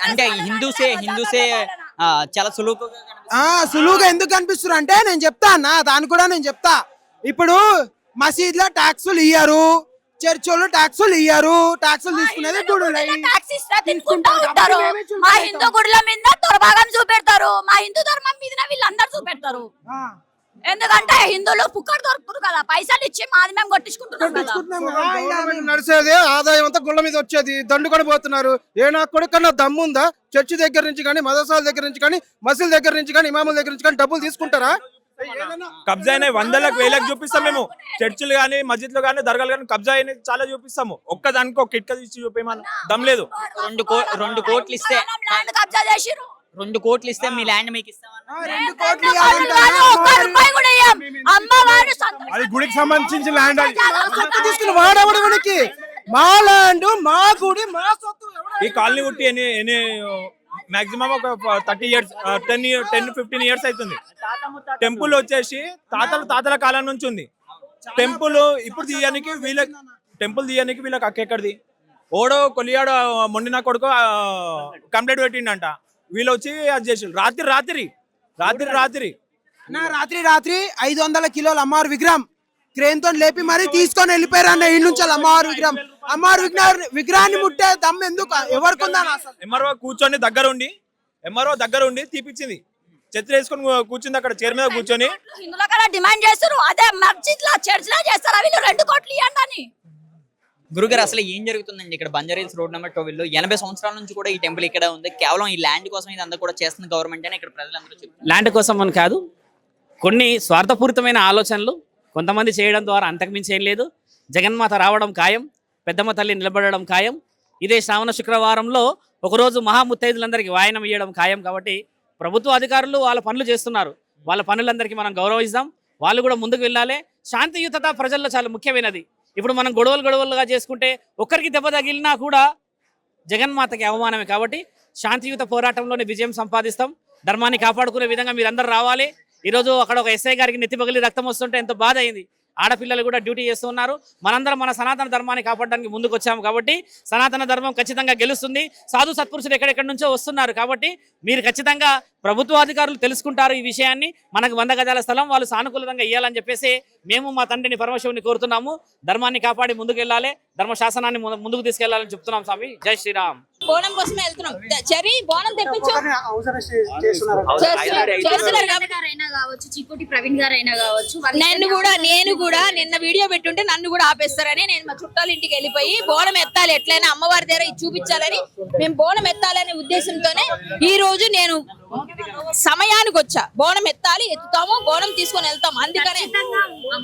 అంటే హిందూసే చాలా సులువుగా ఎందుకు కనిపిస్తారు అంటే నేను చెప్తా అన్న, దాన్ని కూడా నేను చెప్తా. ఇప్పుడు మసీద్ లో ట్యాక్సులు ఇయ్యారు, చర్చోళ్ళు ట్యాక్సులు ఇయ్యారు, ట్యాక్సులు తీసుకునేది మా హిందూ గుడుల మీద తొరభాగం చూపెడతారు, మా హిందూ ధర్మం మీద వీళ్ళందరూ చూపెడతారు. ఎందుకంటే హిందువులు పుక్కడు దొరుకుతారు కదా, పైసలు ఇచ్చి మాది మేము కొట్టించుకుంటున్నాం. నడిచేది ఆదాయం అంతా గుళ్ళ మీద వచ్చేది, దండుకొని పోతున్నారు. ఏ నా కొడుకన్నా దమ్ముందా? చర్చి దగ్గర నుంచి కానీ, మదరసాల దగ్గర నుంచి కానీ, మసీదుల దగ్గర నుంచి కానీ, ఇమాముల దగ్గర నుంచి కానీ డబ్బులు తీసుకుంటారా? కబ్జా అయినాయి 100లకు 1000లకు చూపిస్తాం మేము. చర్చిలు కానీ, మస్జిద్లు కానీ, దర్గాలు కానీ కబ్జా అయినాయి చాలా చూపిస్తాము. ఒక్కదానికి ఒక ఇటుక తీసి చూపేమని దమ్ లేదు. 2 కోట్లు ఇస్తే కబ్జా చేసిరు. 2 కోట్లు ఇస్తే మీ ల్యాండ్ మీకు ఇస్తామన్నా. అది గుడికి సంబంధించిన ల్యాండ్. తీసుకుని వాడవడానికి మా ల్యాండ్, మా గుడి, మా సొత్తు. ఈ కాలనీ ఉట్టి ఎన్ని మాక్సిమం ఒక 30 years 10-15 years అవుతుంది. టెంపుల్ వచ్చేసి తాతల కాలం నుంచి ఉంది. టెంపుల్ ఇప్పుడు తీయడానికి వీళ్ళకి అక్కెక్కడిది? ఓడో కొలియాడో మొండిన కొడుకు కంప్లైంట్ పెట్టిండంట. వీళ్ళు వచ్చి అది చేసి రాత్రి 500 కిలోల అమ్మవారి విగ్రహం క్రేన్ తో లేపి మరి తీసుకొని వెళ్ళిపోయారు అన్న. ఈ నుంచి అమ్మవారి విగ్రహాన్ని ముట్టే దమ్ ఎందుకు? ఎవరికి ఉందా? ఎంఆర్ఓ కూర్చొని దగ్గర ఉండి తీపిచ్చింది. చెత్త వేసుకొని కూర్చుంది అక్కడ చైర్ మీద కూర్చొని. హిందువుల కన్నా డిమాండ్ చేస్తారు, అదే మస్జిద్ లో చర్చ్ లో చేస్తారు. వీళ్ళు 2 కోట్లు ఇవ్వండి అని. గురుగారు అసలు ఏం జరుగుతుందండి ఇక్కడ బంజారీల్స్ రోడ్ నెంబర్ 12లో? 80 సంవత్సరాల నుంచి కూడా ఈ టెంపుల్ ఇక్కడ ఉంది. కేవలం ఈ ల్యాండ్ కోసం ఇదంతా కూడా చేస్తున్న గవర్నమెంట్ అని ఇక్కడ ప్రజలందరూ చెప్తున్నారు. ల్యాండ్ కోసం అని కాదు, కొన్ని స్వార్థపూరితమైన ఆలోచనలు కొంతమంది చేయడం ద్వారా అంతకుమించి ఏం లేదు. జగన్మాత రావడం ఖాయం, పెద్దమ్మ తల్లి నిలబడడం ఖాయం. ఇదే శ్రావణ శుక్రవారంలో ఒకరోజు మహాముత్తైదులందరికీ వాయనం ఇవ్వడం ఖాయం. కాబట్టి ప్రభుత్వ అధికారులు వాళ్ళ పనులు చేస్తున్నారు, వాళ్ళ పనులందరికీ మనం గౌరవిస్తాం. వాళ్ళు కూడా ముందుకు వెళ్ళాలి. శాంతియుతత ప్రజల్లో చాలా ముఖ్యమైనది. ఇప్పుడు మనం గొడవలుగా చేసుకుంటే ఒక్కరికి దెబ్బ తగిలినా కూడా జగన్మాతకి అవమానమే. కాబట్టి శాంతియుత పోరాటంలోనే విజయం సంపాదిస్తాం. ధర్మాన్ని కాపాడుకునే విధంగా మీరందరూ రావాలి. ఈరోజు అక్కడ ఒక ఎస్ఐ గారికి నెత్తి పగిలి రక్తం వస్తుంటే ఎంతో బాధ అయింది. ఆడపిల్లలు కూడా డ్యూటీ చేస్తున్నారు. మనందరం మన సనాతన ధర్మాన్ని కాపాడడానికి ముందుకు వచ్చాము. కాబట్టి సనాతన ధర్మం ఖచ్చితంగా గెలుస్తుంది. సాధు సత్పురుషులు ఎక్కడెక్కడి నుంచో వస్తున్నారు. కాబట్టి మీరు ఖచ్చితంగా ప్రభుత్వ అధికారులు తెలుసుకుంటారు ఈ విషయాన్ని. మనకు 100 గజాల స్థలం వాళ్ళు సానుకూలంగా ఇవ్వాలని చెప్పేసి మేము మా తండ్రిని పరమశివుని కోరుతున్నాము. ధర్మాన్ని కాపాడి ముందుకు వెళ్ళాలి, ధర్మ శాసనాన్ని ముందుకు తీసుకెళ్లాలని చెప్తున్నాం. స్వామి జై శ్రీరామ్. బోనం కోసమే వెళ్తున్నాం. చెరి బోనం తెప్పించు. చికోటి ప్రవీణ్ గారు అయినా కావచ్చు, నేను కూడా నిన్న వీడియో పెట్టుంటే నన్ను కూడా ఆపేస్తారని నేను మా చుట్టాల ఇంటికి వెళ్ళిపోయి బోనం ఎత్తాలి, ఎట్లయినా అమ్మవారి దగ్గర చూపించాలని మేము బోనం ఎత్తాలనే ఉద్దేశంతోనే ఈ రోజు నేను సమయానికి వచ్చా. బోనం ఎత్తాలి, ఎత్తుతాము, బోనం తీసుకొని వెళ్తాం. అందుకనే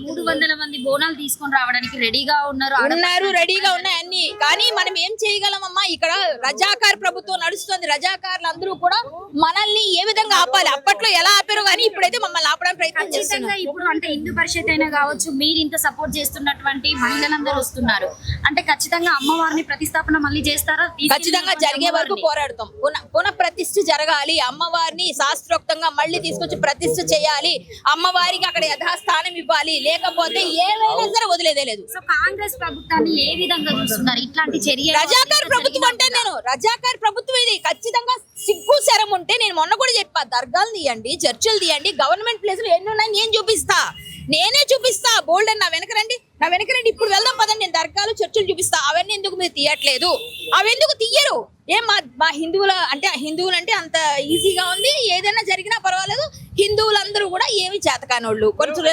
300 మంది బోనాలు తీసుకొని రావడానికి రెడీగా ఉన్నారు, రెడీగా ఉన్నాయి అన్ని. కానీ మనం ఏం చేయగలమమ్మా? ఇక్కడ రజాకార్ ప్రభుత్వం నడుస్తుంది. రజాకారులు అందరూ కూడా మనల్ని ఏ విధంగా ఆపాలి? అప్పట్లో ఎలా ఆపారు కానీ ఇప్పుడైతే మమ్మల్ని ఆపడానికి ప్రయత్నం చేస్తున్నారు. ఇప్పుడు అంటే హిందూ పరిషత్ అయినా కావచ్చు, మీరు ఇంత సపోర్ట్ చేస్తున్నటువంటి మహిళలందరూ వస్తున్నారు అంటే ఖచ్చితంగా అమ్మవారిని ప్రతిష్టాపన మళ్ళీ చేస్తారా? ఖచ్చితంగా జరిగే వరకు పోరాడతాం. పునః ప్రతిష్ఠ జరగాలి. అమ్మవారిని శాస్త్రోక్తంగా మళ్ళీ తీసుకొచ్చి ప్రతిష్ఠ చేయాలి. అమ్మవారికి అక్కడ యథాస్థానం ఇవ్వాలి. లేకపోతే ఏమైనా సరే వదిలేదే లేదు. సో కాంగ్రెస్ ప్రభుత్వాన్ని ఏ విధంగా చూస్తున్నారు? ఇట్లాంటి చర్య రజాకార్ ప్రభుత్వం అంటే రజాకార్ ప్రభుత్వం ఇది. ఖచ్చితంగా సిగ్గు శరం ఉంటే నేను మొన్న కూడా చెప్పా, దర్గాలు తీయండి, చర్చిలు తీయండి, గవర్నమెంట్ ప్లేసులు ఎన్ని ఉన్నాయి నేనే చూపిస్తా. బోల్డ్ అని నా వెనక రండి. ఇప్పుడు వెళ్దాం పదండి. నేను దర్గాలు చర్చిలు చూపిస్తా. అవన్నీ ఎందుకు మీరు తీయట్లేదు? అవెందుకు తీయరు? మా హిందువుల అంటే హిందువులు అంటే అంత ఈజీగా ఉంది, ఏదైనా జరిగినా పర్వాలేదు, హిందువులందరూ కూడా ఏమి చేతకానోళ్ళు కొంచెం.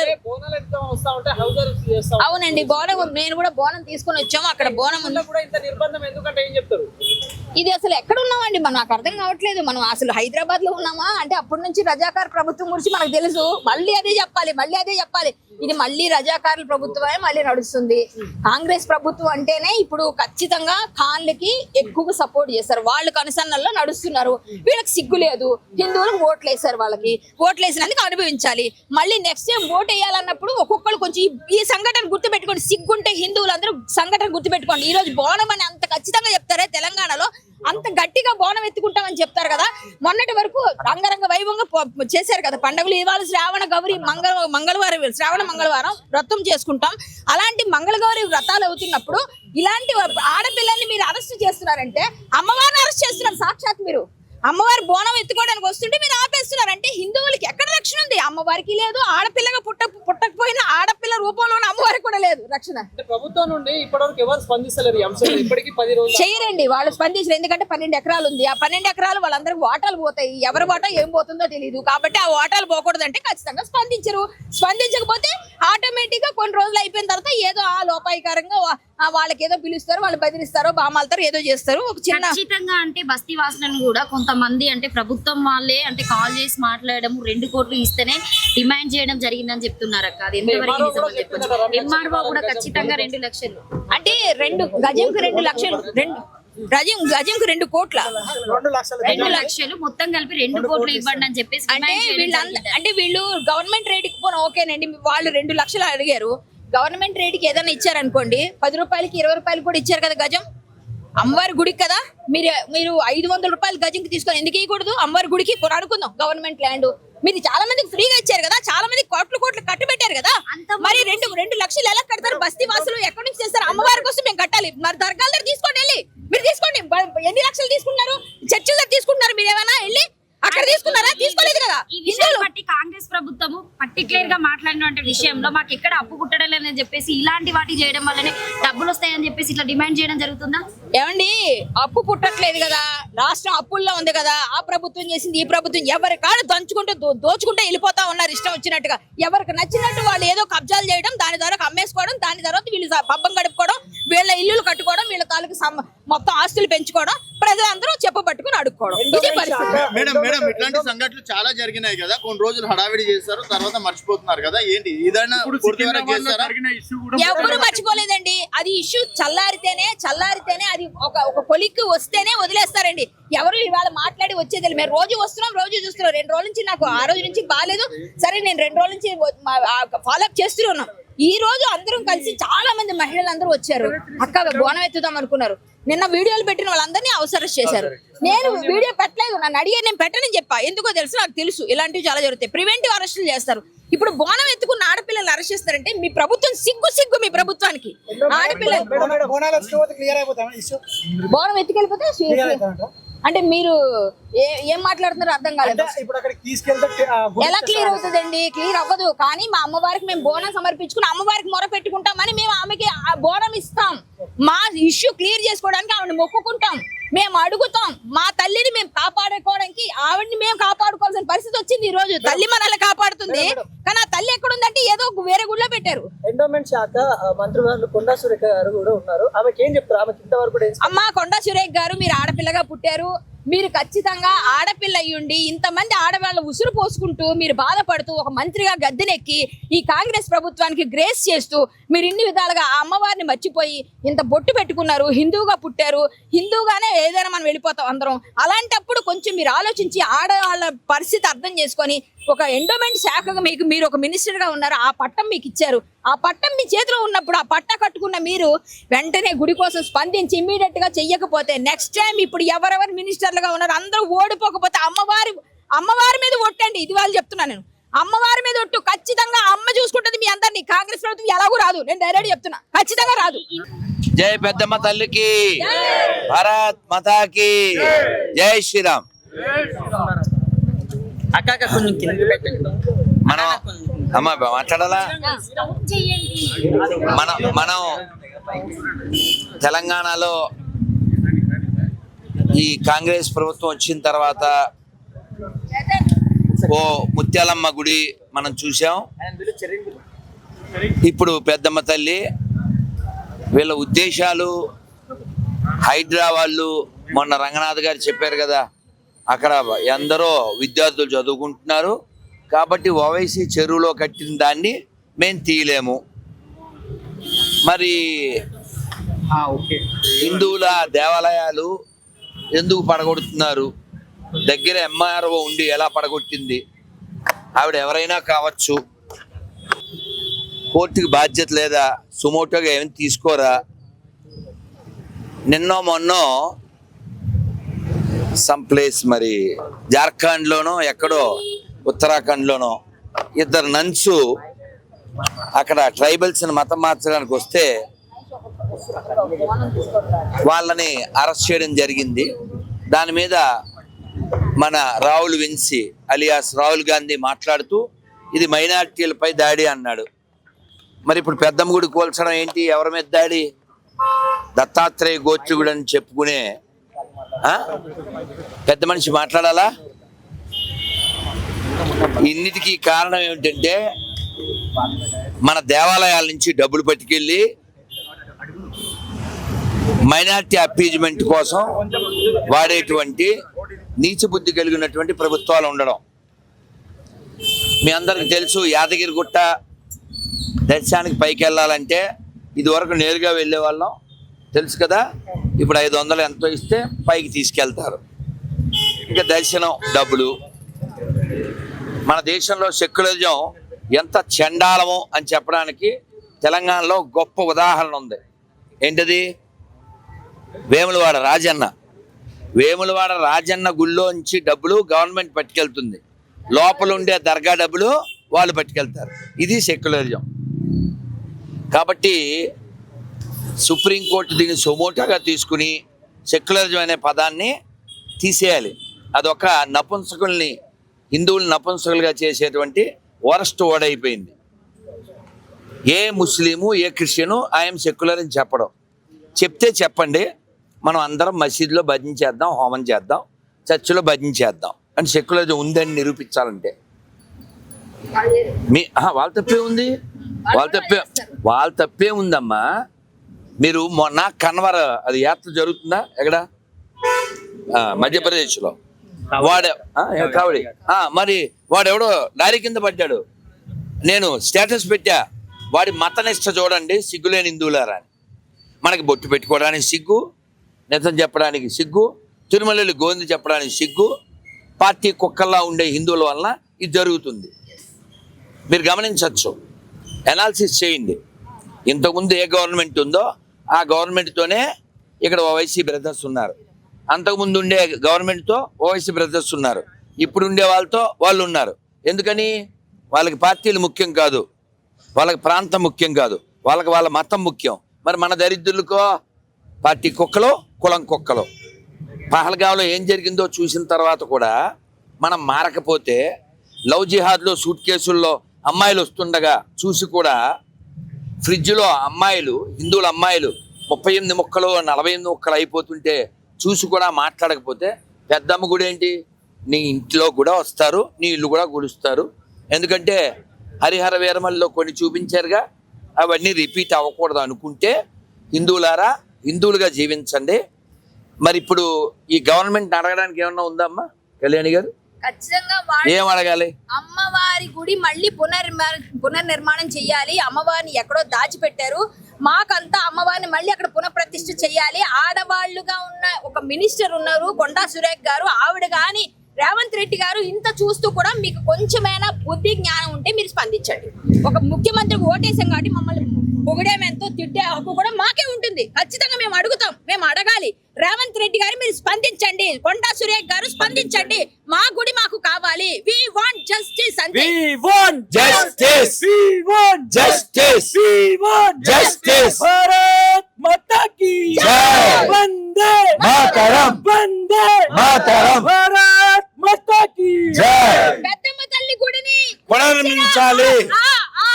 అవునండి, బోనం నేను కూడా బోనం తీసుకొని వచ్చాము. అక్కడ బోనం ఉంది. ఇది అసలు ఎక్కడ ఉన్నామండి మనం, నాకు అర్థం కావట్లేదు. మనం అసలు హైదరాబాద్ లో ఉన్నామా అంటే అప్పటి నుంచి రజాకార్ ప్రభుత్వం గురించి మనకు తెలుసు. మళ్ళీ అదే చెప్పాలి. ఇది మళ్ళీ రజాకారుల ప్రభుత్వమే మళ్ళీ నడుస్తుంది. కాంగ్రెస్ ప్రభుత్వం అంటేనే ఇప్పుడు ఖచ్చితంగా ఖాన్లకి ఎక్కువగా సపోర్ట్ చేస్తారు. వాళ్ళు కనుసన్నల్లో నడుస్తున్నారు. వీళ్ళకి సిగ్గు లేదు. హిందువులకు ఓట్లు వేసారు, వాళ్ళకి ఓట్లు వేసినందుకు అనుభవించాలి. మళ్ళీ నెక్స్ట్ టైం ఓటు వేయాలన్నప్పుడు ఒక్కొక్కరు కొంచెం ఈ సంఘటన గుర్తుపెట్టుకోండి. సిగ్గుంటే హిందువులందరూ సంఘటన గుర్తుపెట్టుకోండి. ఈ రోజు బోనం అని అంత ఖచ్చితంగా చెప్తారే, తెలంగాణలో అంత గట్టిగా బోనం ఎత్తుకుంటామని చెప్తారు కదా. మొన్నటి వరకు రంగరంగ వైభవంగా చేశారు కదా పండుగలు. ఇవాళ శ్రావణ గౌరి మంగళవారం శ్రావణ మంగళవారం వ్రతం చేసుకుంటాం. అలాంటి మంగళగౌరి వ్రతాలు అవుతున్నప్పుడు ఇలాంటి ఆడపిల్లల్ని మీరు అరెస్ట్ చేస్తున్నారంటే అమ్మవారిని అరెస్ట్ చేస్తున్నారు. సాక్షాత్ మీరు అమ్మవారి బోనం ఎత్తుకోవడానికి వస్తుంటే మీరు ఆపేస్తున్నారు. అంటే హిందువులకి ఎక్కడ రక్షణ ఉంది? అమ్మవారికి లేదు. ఆడపిల్లగా పుట్టకపోయినా ఆడపిల్ల రూపంలో అమ్మవారికి కూడా లేదు రక్షణ. ప్రభుత్వం నుండి ఇప్పటివరకు ఎవరు స్పందిస్తలేరు ఈ అంశం. ఇప్పటికీ 10 రోజులు చేయరండి, వాళ్ళు స్పందించరు. ఎందుకంటే 12 ఎకరాలు ఉంది. ఆ 12 ఎకరాలు వాళ్ళందరికి వాటాలు పోతాయి. ఎవరి వాటా ఏం పోతుందో తెలియదు. కాబట్టి ఆ వాటాలు పోకూడదంటే ఖచ్చితంగా స్పందించరు. స్పందించకపోతే ఆటోమేటిక్ గా కొన్ని రోజులు అయిపోయిన తర్వాత ఏదో ఆ లోపాయికారంగా వాళ్ళకి ఏదో పిలుస్తారు, వాళ్ళు బెదిరిస్తారో బామాలతారు, ఏదో చేస్తారు. ఒక చిన్న ఖచ్చితంగా అంటే బస్తీ వాసులను కూడా కొంతమంది అంటే ప్రభుత్వం వాళ్ళే అంటే కాల్ చేసి మాట్లాడడం 2 కోట్లు ఇస్తేనే డిమాండ్ చేయడం జరిగిందని చెప్తున్నారు అక్క. అది ఎంతవరకు నిజమో చెప్పొచ్చు. ఎంఆర్ఓ కూడా ఖచ్చితంగా 2 లక్షలు అంటే 2 గజంకు 2 లక్షలు, గజంకు 2 కోట్ల 2 లక్షలు మొత్తం కలిపి 2 కోట్లు ఇవ్వండి అని చెప్పేసి అంటే వీళ్ళు గవర్నమెంట్ రేటుకి పోను ఓకేనండి. వాళ్ళు 2 లక్షలు అడిగారు. గవర్నమెంట్ రేటుకి ఏదైనా ఇచ్చారనుకోండి, 10 రూపాయలకి 20 రూపాయలు కూడా ఇచ్చారు కదా గజం. అమ్మవారి గుడికి కదా మీరు 500 రూపాయలు గజంకి తీసుకొని ఎందుకు ఇవ్వకూడదు? అమ్మవారి గుడికి అనుకుందాం గవర్నమెంట్ ల్యాండ్ మీరు చాలా మందికి ఫ్రీగా ఇచ్చారు కదా, చాలా మంది కోట్లు కట్టు పెట్టారు కదా. మరి 2 లక్షలు ఎలా కడతారు? బస్తీ వాసులు ఎక్కడి నుంచి చేస్తారు? అమ్మవారి కోసం మేము కట్టాలి. మరి దర్గాల దగ్గర తీసుకోండి, వెళ్ళి మీరు తీసుకోండి. ఎన్ని లక్షలు తీసుకున్నారు? చర్చిల దగ్గర తీసుకుంటున్నారు. మీరు ఏమైనా వెళ్ళి అక్కడ తీసుకున్నారా? తీసుకోలేదు కదా. ఈ విషయాన్ని బట్టి కాంగ్రెస్ ప్రభుత్వము పర్టికులర్ గా మాట్లాడిన విషయంలో మాకు ఎక్కడ అప్పు పుట్టడలేదని చెప్పేసి ఇలాంటి వాటి చేయడం వల్లనే డబ్బులు వస్తాయని చెప్పేసి ఇట్లా డిమాండ్ చేయడం జరుగుతుందా? ఏమండి, అప్పు పుట్టట్లేదు కదా, రాష్ట్రం అప్పుల్లో ఉంది కదా. ఆ ప్రభుత్వం చేసింది, ఈ ప్రభుత్వం ఎవరి కాడు దంచుకుంటూ దోచుకుంటూ వెళ్ళిపోతా ఉన్నారు ఇష్టం వచ్చినట్టుగా. ఎవరికి నచ్చినట్టు వాళ్ళు ఏదో కబ్జాలు చేయడం, దాని ద్వారా అమ్మేసుకోవడం, దాని తర్వాత వీళ్ళు పబ్బం గడుపుకోవడం, వీళ్ళ ఇల్లులు కట్టుకోవడం, వీళ్ళ తాలూకు మొత్తం ఆస్తులు పెంచుకోవడం, ప్రజలందరూ చెప్పబట్టుకుని అడుక్కోవడం. ఇది పరిస్థితి. మేడం ఇట్లాంటి సంఘటనలు చాలా జరిగినాయి కదా. కొన్ని రోజులు హడావిడి చేస్తారు, తర్వాత మర్చిపోతున్నారు కదా. ఏంటి ఇదైనా ఎవరు మర్చిపోలేదండి. అది ఇష్యూ చల్లారితేనే అది ఒక కొలిక్కి వస్తేనే వదిలేస్తారండి. ఎవరు ఇవాళ మాట్లాడి వచ్చేది మేము రోజు వస్తున్నాం, రోజు చూస్తున్నాం. 2 రోజుల నుంచి నాకు ఆ రోజు నుంచి బాగాలేదు, సరే నేను 2 రోజుల నుంచి ఫాలోఅప్ చేస్తున్నాం. ఈ రోజు అందరం కలిసి చాలా మంది మహిళలు అందరూ వచ్చారు. అక్క బోనం ఎత్తుదాం అనుకున్నారు. నిన్న వీడియోలు పెట్టిన వాళ్ళందరినీ అవసరం చేశారు. నేను వీడియో పెట్టలేదు, నన్ను అడిగే నేను పెట్టనని చెప్పా. ఎందుకో తెలుసు, నాకు తెలుసు ఇలాంటివి చాలా జరుగుతాయి. ప్రివెంటివ్ అరెస్టులు చేస్తారు. ఇప్పుడు బోనం ఎత్తుకున్న ఆడపిల్లలు అరెస్ట్ చేస్తారంటే మీ ప్రభుత్వం సిగ్గు మీ ప్రభుత్వానికి. ఆడపిల్లలు బోనం ఎత్తుకెళ్ళిపోతే అంటే మీరు ఏం మాట్లాడుతున్నారో అర్థం కాలేదు. ఎలా క్లియర్ అవుతుందండి? క్లియర్ అవ్వదు. కానీ మా అమ్మవారికి మేము బోనం సమర్పించుకుని అమ్మవారికి మొర పెట్టుకుంటామని మేము ఆమెకి బోనం ఇస్తాం. మా ఇష్యూ క్లియర్ చేసుకోవడానికి ఆవిడని మొక్కుకుంటాం, మేము అడుగుతాం. మా తల్లిని మేము కాపాడుకోవడానికి ఆవిడని మేము కాపాడుకోవాల్సిన పరిస్థితి వచ్చింది. ఈ రోజు తల్లి మనల్ని కాపాడుతుంది, కానీ ఆ తల్లి ఎక్కడుందంటే ఏదో వేరే గుడిలో పెట్టారు. ఎండోమెంట్ శాఖ మంత్రి గారు కొండా సురేఖ గారు కూడా ఉన్నారు. ఆమెకి ఏం చెప్తారు? ఆమెకి ఇంతవరకు అమ్మా కొండా సురేఖ గారు, మీరు ఆడపిల్లగా పుట్టారు. మీరు ఖచ్చితంగా ఆడపిల్ల అయ్యుండి ఇంతమంది ఆడవాళ్ళ ఉసురు పోసుకుంటూ మీరు బాధపడుతూ ఒక మంత్రిగా గద్దెనెక్కి ఈ కాంగ్రెస్ ప్రభుత్వానికి గ్రేస్ చేస్తూ మీరు ఇన్ని విధాలుగా ఆ అమ్మవారిని మర్చిపోయి ఇంత బొట్టు పెట్టుకున్నారు. హిందువుగా పుట్టారు, హిందువుగానే ఏదైనా మనం వెళ్ళిపోతాం అందరం. అలాంటప్పుడు కొంచెం మీరు ఆలోచించి ఆడవాళ్ళ పరిస్థితి అర్థం చేసుకొని ఒక ఎండోమెంట్ శాఖగా మీరు ఒక మినిస్టర్ గా ఉన్నారు. ఆ పట్టం మీకు ఇచ్చారు. ఆ పట్టం మీ చేతిలో ఉన్నప్పుడు ఆ పట్ట కట్టుకున్న మీరు వెంటనే గుడి కోసం స్పందించి ఇమ్మీడియట్ గా చెయ్యకపోతే నెక్స్ట్ టైం ఇప్పుడు ఎవరెవరు మినిస్టర్లుగా ఉన్నారు అందరూ ఓడిపోకపోతే అమ్మవారి మీద ఒట్టండి. ఇది వాళ్ళు చెప్తున్నా నేను. అమ్మవారి మీద ఒట్టు. ఖచ్చితంగా అమ్మ చూసుకుంటుంది మీ అందరినీ. కాంగ్రెస్ ప్రభుత్వం ఎలాగూ రాదు, నేను డైరెక్ట్ చెప్తున్నా, ఖచ్చితంగా రాదు. జై పెద్దమ్మ తల్లికి, భారత్ మాతాకి, జై శ్రీరామ్. అక్క కొంచెం కింద పెట్టండి. మనం అమ్మ మాట్లాడాలా? మనం తెలంగాణలో ఈ కాంగ్రెస్ ప్రభుత్వం వచ్చిన తర్వాత ఓ ముత్యాలమ్మ గుడి మనం చూసాం, ఇప్పుడు పెద్దమ్మ తల్లి. వీళ్ళ ఉద్దేశాలు హైదరాబాద్లు మొన్న రంగనాథ్ గారు చెప్పారు కదా, అక్కడ ఎందరో విద్యార్థులు చదువుకుంటున్నారు కాబట్టి ఓవైసీ చెరువులో కట్టిన దాన్ని మేము తీయలేము. మరి హిందువుల దేవాలయాలు ఎందుకు పడగొడుతున్నారు? దగ్గర ఎంఆర్ఓ ఉండి ఎలా పడగొట్టింది? ఆవిడ ఎవరైనా కావచ్చు, కోర్టుకి బాధ్యత లేదా? సుమోటోగా ఏమైనా తీసుకోరా? నిన్నో మొన్నో సమ్ ప్లేస్ మరి జార్ఖండ్లోనో ఎక్కడో ఉత్తరాఖండ్లోనో ఇద్దరు నన్సు అక్కడ ట్రైబల్స్ని మతం మార్చడానికి వస్తే వాళ్ళని అరెస్ట్ చేయడం జరిగింది. దాని మీద మన రాహుల్ విన్సీ అలియాస్ రాహుల్ గాంధీ మాట్లాడుతూ ఇది మైనారిటీలపై దాడి అన్నాడు. మరి ఇప్పుడు పెద్దమ్మ గుడి కూల్చడం ఏంటి? ఎవరి మీద దాడి? దత్తాత్రేయ గోత్రికుడు అని చెప్పుకునే పెద్ద మనిషి మాట్లాడాలా? ఇన్నిటికీ కారణం ఏమిటంటే మన దేవాలయాల నుంచి డబ్బులు పట్టుకెళ్ళి మైనారిటీ అపీజ్మెంట్ కోసం వాడేటువంటి నీచ బుద్ధి కలిగినటువంటి ప్రభుత్వాలు ఉండడం. మీ అందరికి తెలుసు, యాదగిరిగుట్ట దర్శనానికి పైకి వెళ్ళాలంటే ఇదివరకు నేరుగా వెళ్ళే వాళ్ళం తెలుసు కదా, ఇప్పుడు 500 ఎంతో ఇస్తే పైకి తీసుకెళ్తారు. ఇంకా దర్శనం డబ్బులు. మన దేశంలో సెక్యులరిజం ఎంత చండాలము అని చెప్పడానికి తెలంగాణలో గొప్ప ఉదాహరణ ఉంది. ఏంటది? వేములవాడ రాజన్న గుళ్ళోంచి డబ్బులు గవర్నమెంట్ పట్టుకెళ్తుంది, లోపల ఉండే దర్గా డబ్బులు వాళ్ళు పట్టుకెళ్తారు. ఇది సెక్యులరిజం. కాబట్టి సుప్రీంకోర్టు దీన్ని సుమోటోగా తీసుకుని సెక్యులరిజం అనే పదాన్ని తీసేయాలి. అదొక నపుంసకుల్ని, హిందువులు నపుంసకులుగా చేసేటువంటి వరస్ట్ వర్డ్ అయిపోయింది. ఏ ముస్లిము ఏ క్రిస్టియను ఐఎమ్ సెక్యులర్ అని చెప్పడం. చెప్తే చెప్పండి, మనం అందరం మసీదులో భజన చేద్దాం, హోమం చేద్దాం, చర్చిలో భజన చేద్దాం అని సెక్యులరిజం ఉందని నిరూపించాలంటే వాళ్ళ తప్పే ఉంది. వాళ్ళ తప్పే ఉందమ్మా. మీరు మొన్న కన్వర్ అది యాత్ర జరుగుతుందా ఎక్కడ? మధ్యప్రదేశ్లో. కావడి మరి వాడెవడో లారీ కింద పడ్డాడు. నేను స్టేటస్ పెట్టా, వాడి మతనిష్ట చూడండి, సిగ్గులేని హిందువులారా అని. మనకి బొట్టు పెట్టుకోవడానికి సిగ్గు, నిజం చెప్పడానికి సిగ్గు, తిరుమలలో గోవింద చెప్పడానికి సిగ్గు, పార్టీ కుక్కల్లా ఉండే హిందువుల వలన ఇది జరుగుతుంది. మీరు గమనించవచ్చు, అనాలిసిస్ చేయండి. ఇంతకుముందు ఏ గవర్నమెంట్ ఉందో ఆ గవర్నమెంట్తోనే ఇక్కడ ఓవైసీ బ్రదర్స్ ఉన్నారు, అంతకుముందు ఉండే గవర్నమెంట్తో ఓవైసీ బ్రదర్స్ ఉన్నారు, ఇప్పుడు ఉండే వాళ్ళతో వాళ్ళు ఉన్నారు. ఎందుకని? వాళ్ళకి పార్టీలు ముఖ్యం కాదు, వాళ్ళకి ప్రాంతం ముఖ్యం కాదు, వాళ్ళకి వాళ్ళ మతం ముఖ్యం. మరి మన దరిద్రులకో పార్టీ కుక్కలు, కులం కుక్కలు. పహల్గావ్లో ఏం జరిగిందో చూసిన తర్వాత కూడా మనం మారకపోతే, లవ్ జిహాద్లో సూట్ కేసుల్లో అమ్మాయిలు వస్తుండగా చూసి కూడా ఫ్రిడ్జ్లో అమ్మాయిలు, హిందువుల అమ్మాయిలు 38 ముక్కలు 48 ముక్కలు అయిపోతుంటే చూసి కూడా మాట్లాడకపోతే పెద్దమ్మ గుడి ఏంటి? నీ ఇంట్లో కూడా వస్తారు, నీ ఇల్లు కూడా గుడుస్తారు. ఎందుకంటే హరిహర వీరమల్లో కొన్ని చూపించారుగా, అవన్నీ రిపీట్ అవ్వకూడదు అనుకుంటే హిందువులారా హిందువులుగా జీవించండి. మరి ఇప్పుడు ఈ గవర్నమెంట్ అడగడానికి ఏమన్నా ఉందమ్మా కళ్యాణి గారు? ఖచ్చితంగా ఏం అడగాలి? అమ్మవారి గుడి మళ్ళీ పునర్నిర్మాణం చెయ్యాలి. అమ్మవారిని ఎక్కడో దాచిపెట్టారు, మాకంతా అమ్మవారిని మళ్ళీ అక్కడ పునఃప్రతిష్ఠ చెయ్యాలి. ఆడవాళ్లుగా ఉన్న ఒక మినిస్టర్ ఉన్నారు, కొండా సురేఖ్ గారు, ఆవిడ గాని రేవంత్ రెడ్డి గారు ఇంత చూస్తూ కూడా మీకు కొంచెమైనా బుద్ధి జ్ఞానం ఉంటే మీరు స్పందించండి. ఒక ముఖ్యమంత్రికి ఓటేసాం కాబట్టి మమ్మల్ని పొగిడేమెంతో తిట్టే హక్కు కూడా మాకే ఉంటుంది. ఖచ్చితంగా మేము అడుగుతాం, మేము అడగాలి. రేవంత్ రెడ్డి గారు మీరు స్పందించండి, కొండా సురేఖ్ గారు స్పందించండి. మా గుడి మాకు కావాలి. We want justice. We want justice. We want justice. We want justice. Bharat Mata కీ జై. వందే మాతరం. వందే మాతరం. భారత్ మాతా కీ జై. పెద్దమ్మ తల్లి గుడిని పునర్నిర్మించాలి. ఆ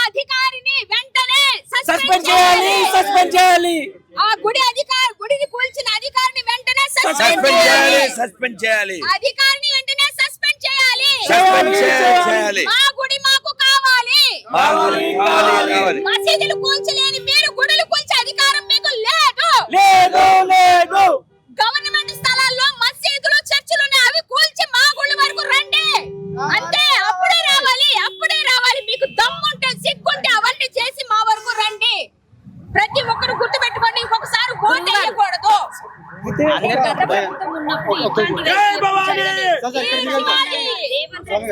అధికారిని వెంటనే సస్పెండ్ చేయాలి. ఆ గుడిని కూల్చిన అధికారిని వెంటనే సస్పెండ్ చేయాలి. అధికారిని వెంటనే సస్పెండ్ చేయాలి. చేయాలి. మా గుడి మాకు కావాలి. మసీదులు కూల్చలేని మీరు గుడులు కూల్చే అధికారం మీకు లేదు. గవర్నమెంట్ స్థలాల్లో మసీదులు చర్చిలు ఉన్నాయి, అవి కూల్చి మా గుడి వరకు రండి. అంతే, అప్పుడే రావాలి. మీకు దమ్ముంటే సిగ్గుంటే అవన్నీ చేసి మా వరకు రండి. ప్రతి ఒక్కరు గుర్తు పెట్టుకోండి, ఇంకొకసారి ఓటు వేయకూడదు.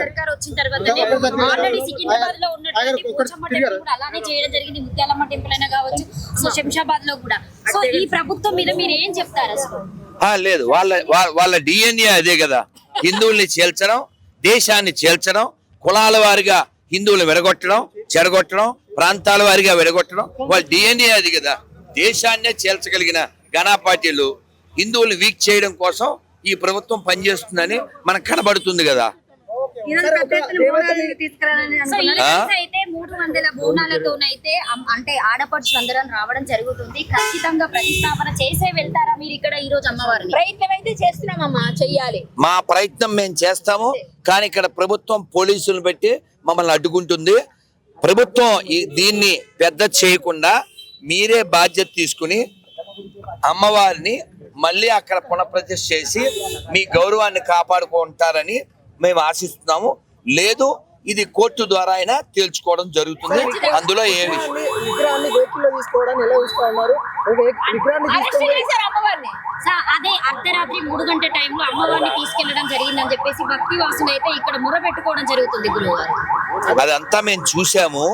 సర్కార్ వచ్చిన తర్వాతనే ఆల్రెడీ సికింద్రాబాద్ లో ఉన్నటువంటి పోచమ్మ టెంపుల్ కూడా అలానే చేయడం జరిగింది. ముత్యాలమ్మ టెంపుల్ అయినా కావచ్చు, సో శంషాబాద్ లో కూడా. సో ఈ ప్రభుత్వం మీద మీరు ఏం చెప్తారు అసలు? లేదు, వాళ్ళ డిఎన్ఏ అదే కదా, హిందువుల్ని చేల్చడం, దేశాన్ని చేల్చడం, కులాల వారిగా హిందువులు విడగొట్టడం, చెడగొట్టడం, ప్రాంతాల వారిగా విడగొట్టడం, వాళ్ళ డిఎన్ఏ అది కదా. దేశాన్నే చేల్చగలిగిన ఘనా పార్టీలు హిందువులు వీక్ చేయడం కోసం ఈ ప్రభుత్వం పనిచేస్తుందని మనకు కనబడుతుంది కదా. సో ఈ రోజు అయితే 300 బోనాలతోనైతే అంటే ఆడపడుచులు అందరం రావడం జరుగుతుంది. ఖచ్చితంగా ప్రతిష్టాపన చేసే వెళ్తారా మీరు ఇక్కడ ఈ రోజు అమ్మవారిని? ప్రయత్నం అయితే చేస్తున్నామమ్మా, చెయ్యాలి. మా ప్రయత్నం మేము చేస్తాము, కానీ ఇక్కడ ప్రభుత్వం పోలీసులను పెట్టి మమ్మల్ని అడ్డుకుంటుంది. ప్రభుత్వం దీన్ని పెద్ద చేయకుండా మీరే బాధ్యత తీసుకుని అమ్మవారిని మళ్ళీ అక్కడ పునఃప్రతిష్ఠ చేసి మీ గౌరవాన్ని కాపాడుకుంటారని మేము ఆశిస్తున్నాము. లేదు, ఇది కోర్టు ద్వారా అయినా తేల్చుకోవడం జరుగుతుంది. అందులో ఏ అదే అర్ధరాత్రి 3 గంటల టైంలో అమ్మవారిని తీసుకెళ్లడం జరిగిందని చెప్పేసి భక్తి వాసులు అయితే ఇక్కడ మొర పెట్టుకోవడం జరుగుతుంది గురువుగారు. అదంతా మేము చూసాము.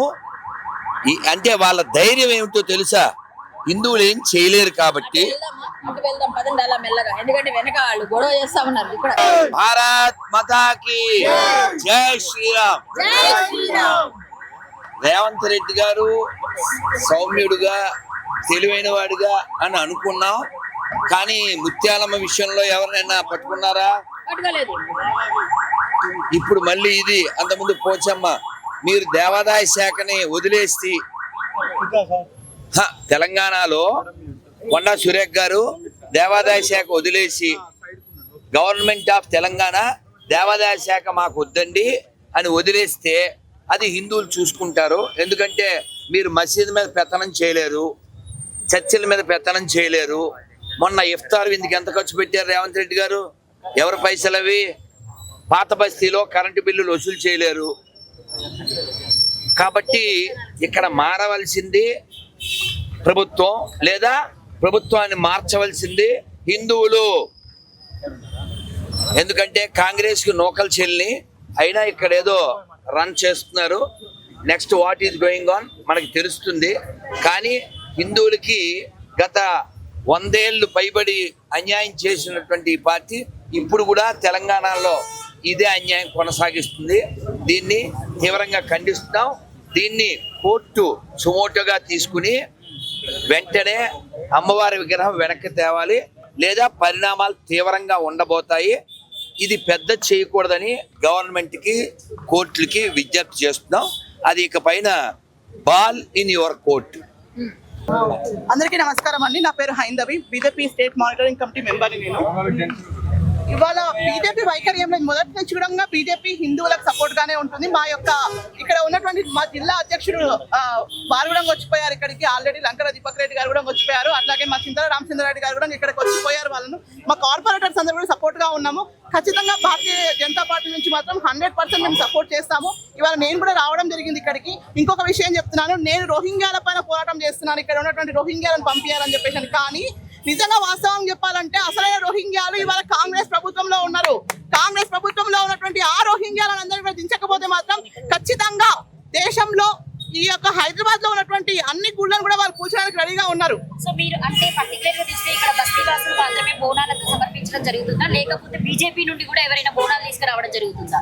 అంటే వాళ్ళ ధైర్యం ఏమిటో తెలుసా? హిందువులు ఏం చేయలేరు కాబట్టి. ఎందుకంటే వెనక వాళ్ళు గొడవ చేస్తా ఉన్నారు. ఇక్కడ భారత్ మాతాకి జై శ్రీరామ్. రేవంత్ రెడ్డి గారు సౌమ్యుడుగా, తెలివైన వాడుగా అని అనుకున్నాం, కానీ ముత్యాలమ్మ విషయంలో ఎవరినైనా పట్టుకున్నారా? పట్టుకోలేదు. ఇప్పుడు మళ్ళీ ఇది, అంతకుముందు పోచమ్మ. మీరు దేవాదాయ శాఖని వదిలేసి తెలంగాణలో కొండా సురేఖ్ గారు దేవాదాయ శాఖ వదిలేసి గవర్నమెంట్ ఆఫ్ తెలంగాణ దేవాదాయ శాఖ మాకు వద్దండి అని వదిలేస్తే అది హిందువులు చూసుకుంటారు. ఎందుకంటే మీరు మసీదు మీద పెత్తనం చేయలేరు, చర్చిల మీద పెత్తనం చేయలేరు. మొన్న ఇఫ్తార్ విందుకి ఎంత ఖర్చు పెట్టారు రేవంత్ రెడ్డి గారు? ఎవరి పైసలు అవి? పాత బస్తీలో కరెంటు బిల్లులు వసూలు చేయలేరు. కాబట్టి ఇక్కడ మారవలసింది ప్రభుత్వం, లేదా ప్రభుత్వాన్ని మార్చవలసింది హిందువులు. ఎందుకంటే కాంగ్రెస్ కి నోకల్ చెల్లి అయినా ఇక్కడ ఏదో రన్ చేస్తున్నారు. Next what is going on మనకి తెలుస్తుంది. కానీ హిందువులకి గత 100 ఏళ్ళు పైబడి అన్యాయం చేసినటువంటి ఈ పార్టీ ఇప్పుడు కూడా తెలంగాణలో ఇదే అన్యాయం కొనసాగిస్తుంది. దీన్ని తీవ్రంగా ఖండిస్తున్నాం. దీన్ని కోర్టు సుమోటోగా తీసుకుని వెంటనే అమ్మవారి విగ్రహం వెనక్కి తేవాలి, లేదా పరిణామాలు తీవ్రంగా ఉండబోతాయి. ఇది పెద్ద చేయకూడదని గవర్నమెంట్కి, కోర్టులకి విజ్ఞప్తి చేస్తున్నాం. అది ఇక పైన బాల్ ఇన్ యువర్ కోర్ట్. అందరికీ నమస్కారం అండి. నా పేరు Haindavi, BJP state monitoring committee మెంబర్ని నేను. ఇవాళ బీజేపీ వైఖరి ఏం లేదు. మొదటి నుంచి కూడా బీజేపీ హిందువులకు సపోర్ట్ గానే ఉంటుంది. మా యొక్క ఇక్కడ ఉన్నటువంటి మా జిల్లా అధ్యక్షుడు వారు కూడా వచ్చిపోయారు ఇక్కడికి. ఆల్రెడీ లంకర దీపక్ రెడ్డి గారు కూడా వచ్చిపోయారు. అట్లాగే మా చింతల రామచంద్రారెడ్డి గారు కూడా ఇక్కడికి వచ్చిపోయారు. వాళ్ళను మా కార్పొరేటర్స్ అందరూ కూడా సపోర్ట్ గా ఉన్నాము. ఖచ్చితంగా భారతీయ జనతా పార్టీ నుంచి మాత్రం 100% మేము సపోర్ట్ చేస్తాము. ఇవాళ నేను కూడా రావడం జరిగింది ఇక్కడికి. ఇంకొక విషయం చెప్తున్నాను, నేను రోహింగ్యాల పైన పోరాటం చేస్తున్నాను. ఇక్కడ ఉన్నటువంటి రోహింగ్యాలను పంపించాలని చెప్పేసి. కానీ నిజంగా వాస్తవం చెప్పాలంటే అసలైన రోహింగ్యాలు ఇవాళ కాంగ్రెస్ ప్రభుత్వంలో ఉన్నారు. కాంగ్రెస్ ప్రభుత్వంలో ఉన్నటువంటి ఆ రోహింగ్యాలను అందరూ కూడా దించకపోతే మాత్రం ఖచ్చితంగా దేశంలో ఈ యొక్క హైదరాబాద్ లో ఉన్నటువంటి అన్ని గుళ్ళను కూడా వాళ్ళు కూర్చోడానికి రెడీగా ఉన్నారు. సో మీరు అంటే పర్టికులర్ గా చూస్తే ఇక్కడ బస్తీ వాసులు మాత్రమే బోనాలకు సమర్పించడం జరుగుతుందా, లేకపోతే బీజేపీ నుండి కూడా ఎవరైనా బోనాలు తీసుకురావడం జరుగుతుందా?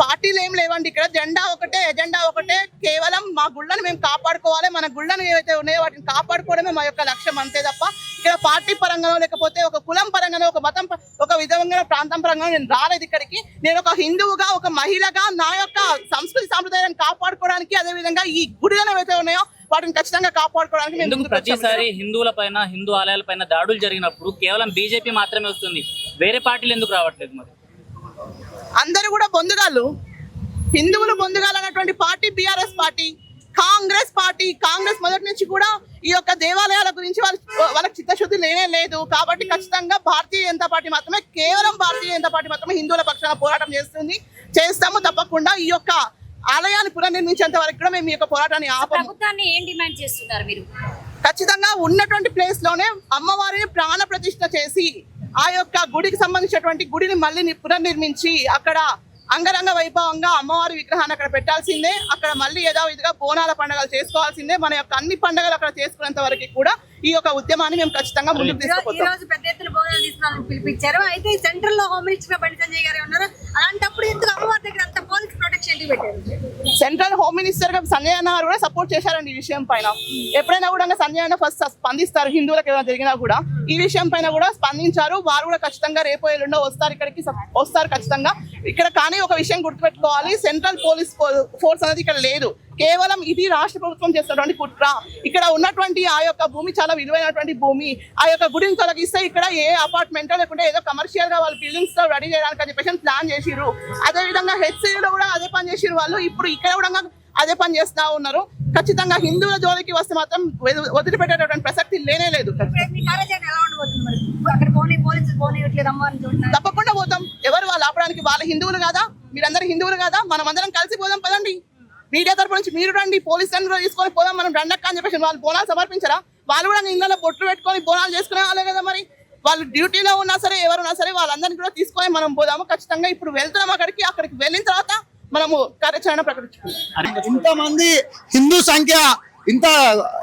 పార్టీలు ఏం లేవండి. ఇక్కడ జెండా ఒకటే, ఎజెండా ఒకటే. కేవలం మా గుళ్ళను మేము కాపాడుకోవాలి, మన గుళ్ళను ఏవైతే ఉన్నాయో వాటిని కాపాడుకోవడమే మా యొక్క లక్ష్యం, అంతే తప్ప ఇక్కడ పార్టీ పరంగానో లేకపోతే ఒక కులం పరంగానో ఒక మతం ఒక విధంగా ప్రాంతం పరంగానో నేను రాలేదు ఇక్కడికి. నేను ఒక హిందువుగా, ఒక మహిళగా నా యొక్క సంస్కృతి సాంప్రదాయాన్ని కాపాడుకోవడానికి, అదేవిధంగా ఈ గుడిలను ఏవైతే ఉన్నాయో వాటిని ఖచ్చితంగా కాపాడుకోవడానికి మేము ఎందుకు ముందుకు వచ్చాము. ప్రతిసారి హిందువుల పైన, హిందూ ఆలయాల పైన దాడులు జరిగినప్పుడు కేవలం బీజేపీ మాత్రమే వస్తుంది, వేరే పార్టీలు ఎందుకు రావట్లేదు? మరి అందరూ కూడా బొందుగాళ్ళు, హిందువులు బొందుగాలు అన్నటువంటి party BRS party, Congress party. Congress మొదటి నుంచి కూడా ఈ యొక్క దేవాలయాల గురించి వాళ్ళకి చిత్తశుద్ధి లేనే లేదు. కాబట్టి ఖచ్చితంగా భారతీయ జనతా పార్టీ మాత్రమే, కేవలం భారతీయ జనతా పార్టీ మాత్రమే హిందువుల పక్షాన పోరాటం చేస్తాము. తప్పకుండా ఈ యొక్క ఆలయాన్ని పునర్నిర్మించేంత వరకు కూడా మేము ఈ యొక్క పోరాటాన్ని ఆపము. ప్రభుత్వాన్ని ఏం డిమాండ్ చేస్తున్నారు మీరు? ఖచ్చితంగా ఉన్నటువంటి ప్లేస్ లోనే అమ్మవారిని ప్రాణ ప్రతిష్ఠ చేసి ఆ యొక్క గుడికి సంబంధించినటువంటి గుడిని మళ్ళీ పునర్నిర్మించి అక్కడ అంగరంగ వైభవంగా అమ్మవారి విగ్రహాన్ని అక్కడ పెట్టాల్సిందే. అక్కడ మళ్ళీ యథావిధిగా బోనాల పండుగలు చేసుకోవాల్సిందే. మన యొక్క అన్ని పండుగలు అక్కడ చేసుకునేంత వరకు కూడా ఈ యొక్క ఉద్యమాన్ని మేము ఖచ్చితంగా ముందుకు తీసుకుపోతాం. ఈ రోజు పెద్ద ఎత్తున బోనాలు తీసుకురావాలని పిలిపించారు. అయితే సెంట్రల్ లో హోమ్ మినిస్టర్ బండి సంజయ్ గారు ఉన్నారు. అలాంటప్పుడు ఎందుకు అమ్మవారి దగ్గర అంత పోలీస్ ప్రొటెక్షన్ ఎందుకు పెట్టారు? సెంట్రల్ హోమ్ మినిస్టర్ గా సంజయ్ అన్న గారు కూడా సపోర్ట్ చేశారండి ఈ విషయం పైన. ఎప్పుడైనా కూడా సంజయ్ అన్న ఫస్ట్ స్పందిస్తారు, హిందువులకు ఏదైనా జరిగినా కూడా ఈ విషయం పైన కూడా స్పందించారు. వారు కూడా ఖచ్చితంగా రేపు ఎల్లుండో వస్తారు, ఇక్కడికి వస్తారు ఖచ్చితంగా ఇక్కడ. కానీ ఒక విషయం గుర్తుపెట్టుకోవాలి, సెంట్రల్ పోలీస్ ఫోర్స్ అనేది ఇక్కడ లేదు. కేవలం ఇది రాష్ట్ర ప్రభుత్వం చేస్తున్నటువంటి కుట్ర. ఇక్కడ ఉన్నటువంటి ఆ యొక్క భూమి చాలా విలువైనటువంటి భూమి. ఆ యొక్క గుడిని తొలగిస్తే ఇక్కడ ఏ అపార్ట్మెంట్ లేకుంటే ఏదో కమర్షియల్ గా వాళ్ళు బిల్డింగ్స్ తో రెడీ చేయడానికి అని చెప్పేసి ప్లాన్ చేసిర్రు. అదే విధంగా హెచ్సిలో కూడా అదే పని చేసిర్రు వాళ్ళు. ఇప్పుడు ఇక్కడ కూడా అదే పని చేస్తా ఉన్నారు. ఖచ్చితంగా హిందువుల జోలికి వస్తే మాత్రం వదిలిపెట్టేటటువంటి ప్రసక్తి లేనే లేదు. తప్పకుండా పోతాం. ఎవరు వాళ్ళు ఆపడానికి? వాళ్ళ హిందువులు కాదా? మీరందరూ హిందువులు కాదా? మనం అందరం కలిసి పోదాం పదండి. మీడియా తరపు నుంచి మీరు రండి, పోలీసులను కూడా తీసుకొని పోదాం, మనం రండక్క అని చెప్పేసి వాళ్ళు బోనాలు సమర్పించరా? వాళ్ళు కూడా ఇళ్ళలో బొట్లు పెట్టుకొని బోనాలు చేసుకునే వాళ్ళే కదా. మరి వాళ్ళు డ్యూటీలో ఉన్నా సరే, ఎవరున్నా సరే వాళ్ళందరినీ కూడా తీసుకొని మనం పోదాము. ఖచ్చితంగా ఇప్పుడు వెళ్తున్నాం అక్కడికి వెళ్ళిన తర్వాత మనము కార్యాచరణ ప్రకటించుకుంటాం. ఇంతమంది హిందూ సంఖ్య ఇంత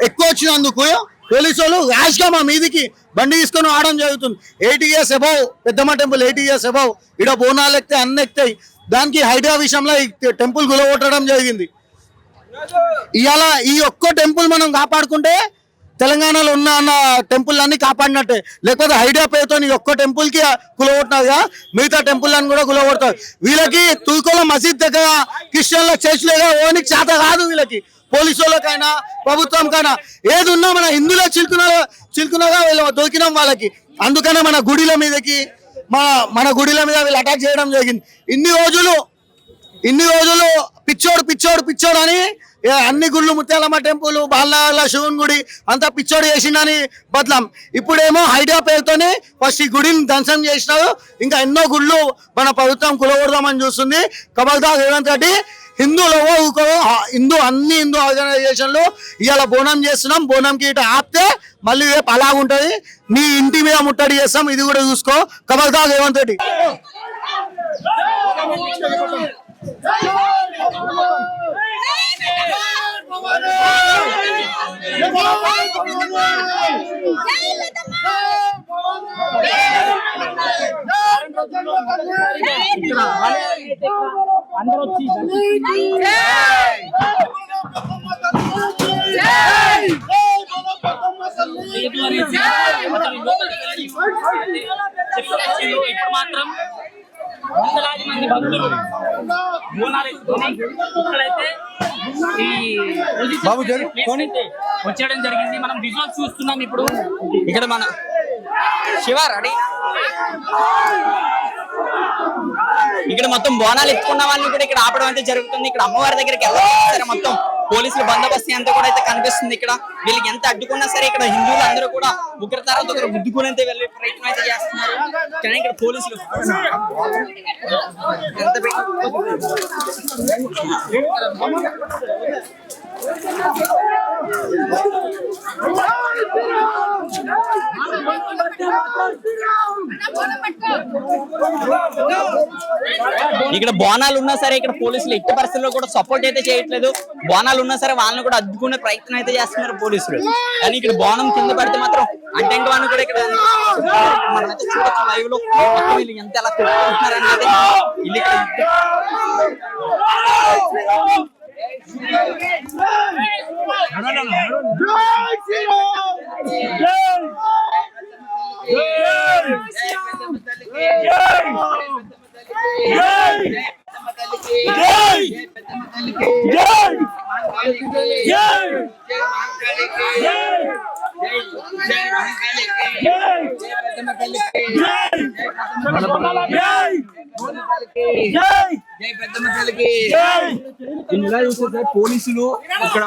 ఎక్కువ వచ్చినందుకు పోలీసు వాళ్ళు ర్యాష్ గా మా మీదికి బండి తీసుకొని ఆడడం జరుగుతుంది. 80 years అబౌవ్ పెద్దమ్మ టెంపుల్, 80 years అబౌవ్ ఇక్కడ బోనాలు ఎక్కితే అన్ని ఎక్కుతాయి. దానికి హైడ్రా విషయంలో ఈ టెంపుల్ గులగొట్టడం జరిగింది. ఇవాళ ఈ ఒక్క టెంపుల్ మనం కాపాడుకుంటే తెలంగాణలో ఉన్న టెంపుల్ అన్ని కాపాడినట్టే. లేకపోతే హైడ్రా పేరుతో ఈ ఒక్క టెంపుల్ కి కులగొట్టినారుగా మిగతా టెంపుల్ అని కూడా కులగొడతారు. వీళ్ళకి తుల్కోల మసీద్ దగ్గర క్రిస్టియన్ల చర్చ్ లేదా ఓనికి చేత కాదు. వీళ్ళకి పోలీసు వాళ్ళకైనా ప్రభుత్వంకైనా ఏది ఉన్నా మన హిందువుల చిలుకునగా వీళ్ళు దొరికినాం వాళ్ళకి. అందుకనే మన గుడిల మీదకి మన గుడిల మీద వీళ్ళు అటాక్ చేయడం జరిగింది. ఇన్ని రోజులు పిచ్చోడు అని అన్ని గుళ్ళు, ముత్యాలమ్మ టెంపుల్, బాలనగర్ల శివుని గుడి అంతా పిచ్చోడు చేసిండని బదలాం. ఇప్పుడేమో హైడ్రా పేరుతోనే ఫస్ట్ ఈ గుడిని ధ్వంసం చేసినారు. ఇంకా ఎన్నో గుళ్ళు మన ప్రభుత్వం కులగొడదామని చూస్తుంది. ఖబర్దార్ రేవంత్ రెడ్డి, హిందూ అన్ని హిందూ ఆర్గనైజేషన్లు ఇవాళ బోనం చేస్తున్నాం. బోనంకి ఇటు ఆపితే మళ్ళీ రేపు అలాగుంటది. నీ ఇంటి మీద ముట్టడి చేస్తాం, ఇది కూడా చూసుకో. ఖబర్దార్ రేవంత్ రెడ్డి. ఇప్పుడు మాత్రం వందలాది మంది భక్తులు బోనాలు ఎత్తుకొని ఇక్కడైతే వచ్చేయడం జరిగింది. మనం విజువల్స్ చూస్తున్నాం ఇప్పుడు. ఇక్కడ మన శివ రెడీ. ఇక్కడ మొత్తం బోనాలు ఎత్తుకున్న వాళ్ళని కూడా ఇక్కడ ఆపడం అయితే జరుగుతుంది. ఇక్కడ అమ్మవారి దగ్గరికి వెళ్ళాలి సరే మొత్తం పోలీసుల బందోబస్తు అంతా కూడా అయితే కనిపిస్తుంది. ఇక్కడ వీళ్ళకి ఎంత అడ్డుకున్నా సరే ఇక్కడ హిందువులు అందరూ కూడా ఉగ్రతారాలతో గుద్దుకునే వెళ్ళే ప్రయత్నం అయితే చేస్తున్నారు. కానీ ఇక్కడ పోలీసులు ఇక్కడ బోనాలు ఉన్నా సరే ఇక్కడ పోలీసులు ఎట్టి పరిస్థితుల్లో కూడా సపోర్ట్ అయితే చేయట్లేదు. బోనాలు ఉన్నా సరే వాళ్ళని కూడా అడ్డుకునే ప్రయత్నం అయితే చేస్తున్నారు పోలీసులు. కానీ ఇక్కడ బోనం కింద పడితే మాత్రం అంటే వాళ్ళని కూడా ఇక్కడ మనమైతే చూడొచ్చు లైవ్ లో వీళ్ళు ఎంత ఎలా కొట్టుకుంటున్నారు అనేది. వీళ్ళు ఇక్కడ పోలీసులు ఇక్కడ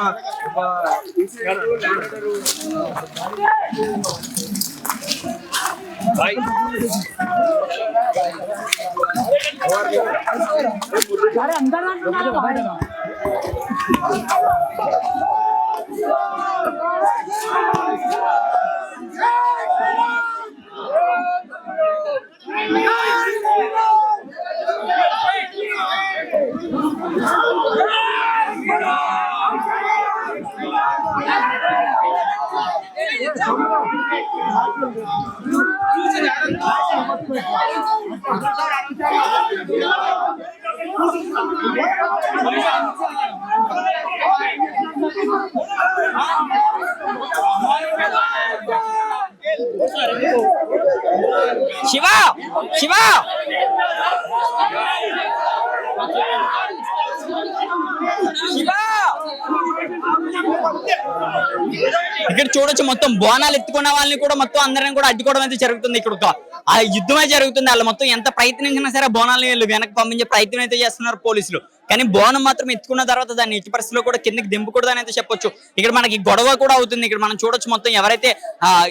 శివ శివ ఇక్కడ చూడొచ్చు మొత్తం బోనాలు ఎత్తుకున్న వాళ్ళని కూడా మొత్తం అందరిని కూడా అడ్డుకోవడం అయితే జరుగుతుంది. ఇక్కడ ఆ యుద్ధమే జరుగుతుంది. వాళ్ళు మొత్తం ఎంత ప్రయత్నించినా సరే బోనాలు వీళ్ళు వెనక్కి పంపించే ప్రయత్నం అయితే చేస్తున్నారు పోలీసులు. కానీ బోనం మాత్రం ఎత్తుకున్న తర్వాత దాన్ని ఎట్టి పరిస్థితుల్లో కూడా కిందకి దింపకూడదు అని అయితే చెప్పొచ్చు. ఇక్కడ మనకి గొడవ కూడా అవుతుంది. ఇక్కడ మనం చూడొచ్చు మొత్తం ఎవరైతే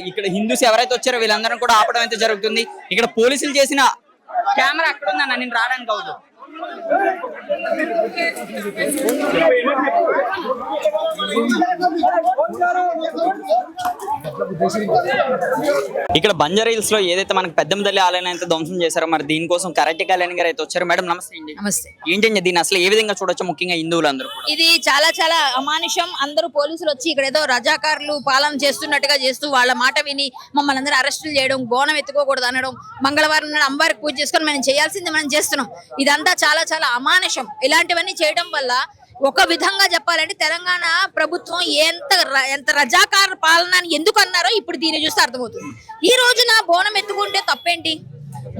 ఇక్కడ హిందూస్ ఎవరైతే వచ్చారో వీళ్ళందరం కూడా ఆపడం అయితే జరుగుతుంది. ఇక్కడ పోలీసులు చేసిన కెమెరా అక్కడ ఉందన్న, నేను రావడానికి అవదు. ఇక్కడ బంజారా హిల్స్ లో ఏదైతే మనకి పెద్దమ్మ తల్లి ఆలయం అయితే ధ్వంసం చేశారో మరి దీనికోసం కరాటే కళ్యాణ్ గారు అయితే వచ్చారు. మేడం నమస్తే అండి. నమస్తే. ఏంటండి దీన్ని అసలు ఏ విధంగా చూడొచ్చు, ముఖ్యంగా హిందువులందరూ? ఇది చాలా చాలా అమానుషం. అందరూ పోలీసులు వచ్చి ఇక్కడ ఏదో రజాకారులు పాలన చేస్తున్నట్టుగా చేస్తూ వాళ్ళ మాట విని మమ్మల్ని అందరూ అరెస్టులు చేయడం, బోనం ఎత్తుకోకూడదు అనడం, మంగళవారం నాడు అమ్మవారికి పూజ చేసుకొని మనం చేయాల్సింది మనం చేస్తున్నాం. ఇదంతా చాలా చాలా అమానుషం. ఇలాంటివన్నీ చేయడం వల్ల ఒక విధంగా చెప్పాలంటే తెలంగాణ ప్రభుత్వం ఎంత రజాకార పాలన ఎందుకు అన్నారో ఇప్పుడు దీన్ని చూస్తే అర్థమవుతుంది. ఈ రోజున బోనం ఎత్తుకుంటే తప్పేంటి?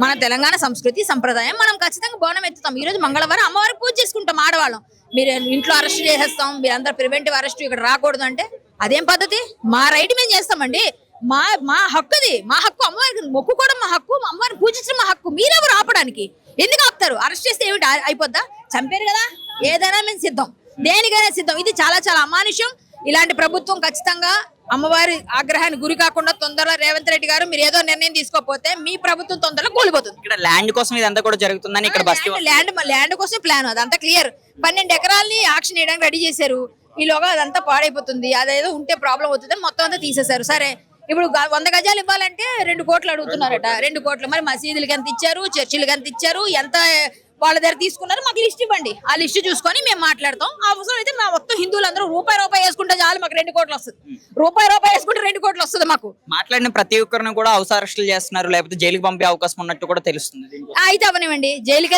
మన తెలంగాణ సంస్కృతి సంప్రదాయం, మనం ఖచ్చితంగా బోనం ఎత్తుతాం. ఈ రోజు మంగళవారం అమ్మవారికి పూజ చేసుకుంటాం ఆడవాళ్ళం. మీరు ఇంట్లో అరెస్ట్ చేసేస్తాం, మీరందరూ ప్రివెంటివ్ అరెస్ట్ ఇక్కడ రాకూడదు అంటే అదేం పద్ధతి? మా రైట్ మేము చేస్తామండి. మా హక్కు అది. మా హక్కు అమ్మవారికి మొక్కుకోవడం మా హక్కు, అమ్మవారిని పూజించడం మా హక్కు. మీరెవరు ఆపడానికి? ఎందుకు ఆపుతారు? అరెస్ట్ చేస్తే ఏమిటి అయిపోద్దా? చంపారు కదా, ఏదైనా మేము సిద్ధం, దేనికైనా సిద్ధం. ఇది చాలా చాలా అమానుషం. ఇలాంటి ప్రభుత్వం ఖచ్చితంగా అమ్మవారి ఆగ్రహాన్ని గురి కాకుండా తొందరగా రేవంత్ రెడ్డి గారు మీరు ఏదో నిర్ణయం తీసుకోకపోతే మీ ప్రభుత్వం తొందరగా కూలిపోతుంది. ఇక్కడ ల్యాండ్ కోసం ఇదంతా కూడా జరుగుతుందని ఇక్కడ ల్యాండ్ కోసం ప్లాన్ అదంతా క్లియర్. 12 ఎకరాలని ఆక్షన్ చేయడానికి రెడీ చేశారు. ఈలోగా అదంతా పాడైపోతుంది. అదేదో ఉంటే ప్రాబ్లం అవుతుందని మొత్తం అంతా తీసేశారు. సరే, ఇప్పుడు 100 గజాలు ఇవ్వాలంటే 2 కోట్లు అడుగుతున్నారట. 2 కోట్లు మరి మసీదులకి ఎంత ఇచ్చారు, చర్చిలకి ఎంత ఇచ్చారు, ఎంత వాళ్ళ దగ్గర తీసుకున్నారు, మాకు లిస్ట్ ఇవ్వండి. ఆ లిస్ట్ చూసుకొని మేము మాట్లాడతాం. అవసరం అయితే మా మొత్తం హిందువులందరూ రూపాయి వేసుకుంటే చాలు, మాకు 2 కోట్లు వస్తుంది. రూపాయి వేసుకుంటే 2 కోట్లు వస్తుంది మాకు. మాట్లాడిన ప్రతి ఒక్కరిని కూడా హౌస్ అరెస్టులు చేస్తున్నారు, లేకపోతే జైలుకి పంపే అవకాశం ఉన్నట్టు కూడా తెలుస్తుంది. అయితే అవనివ్వండి, జైలుకి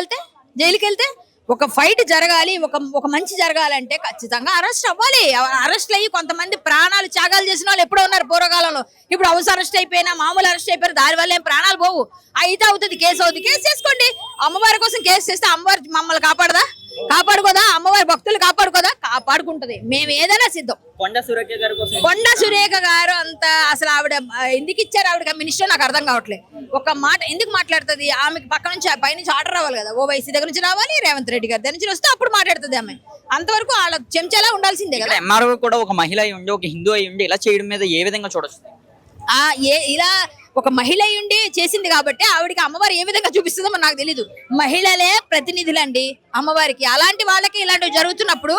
వెళ్తే ఒక ఫైట్ జరగాలి, ఒక మంచి జరగాలంటే ఖచ్చితంగా అరెస్ట్ అవ్వాలి. అరెస్ట్ అయ్యి కొంతమంది ప్రాణాలు త్యాగాలు చేసిన వాళ్ళు ఎప్పుడో ఉన్నారు పూర్వకాలంలో. ఇప్పుడు హౌస్ అరెస్ట్ అయిపోయినా, మామూలు అరెస్ట్ అయిపోయినా దానివల్ల ఏం ప్రాణాలు పోవు. అయితే అవుతుంది, కేసు అవుతుంది. కేసు చేసుకోండి. అమ్మవారి కోసం కేసు చేస్తే అమ్మవారి మమ్మల్ని కాపాడుకోదా? అమ్మవారి భక్తులు కాపాడుకుంటది. మేము ఏదైనా సిద్ధం. కొండ సురేఖ గారు అంత అసలు ఆవిడ ఎందుకు ఇచ్చారు? ఆవిడ మినిస్టర్ నాకు అర్థం కావట్లేదు. ఒక మాట ఎందుకు మాట్లాడుతుంది? ఆమెకి పక్క నుంచి పైనుంచి ఆర్డర్ రావాలి కదా. ఓవైసీ దగ్గర నుంచి రావాలి, రేవంత్ రెడ్డి గారి దగ్గర నుంచి వస్తే అప్పుడు మాట్లాడుతుంది ఆమె. అంతవరకు వాళ్ళ చెంచాలా ఉండాల్సిందే కదా. ఎంఆర్ఓ కూడా ఒక మహిళ అయి ఉండి, ఒక హిందూ అయి ఉండి ఇలా చేయడం మీద ఏ విధంగా చూడొచ్చు? ఇలా ఒక మహిళ ఉండి చేసింది కాబట్టి ఆవిడకి అమ్మవారు ఏ విధంగా చూపిస్తుందో నాకు తెలీదు. మహిళలే ప్రతినిధులండి అమ్మవారికి. అలాంటి వాళ్ళకి ఇలాంటివి జరుగుతున్నప్పుడు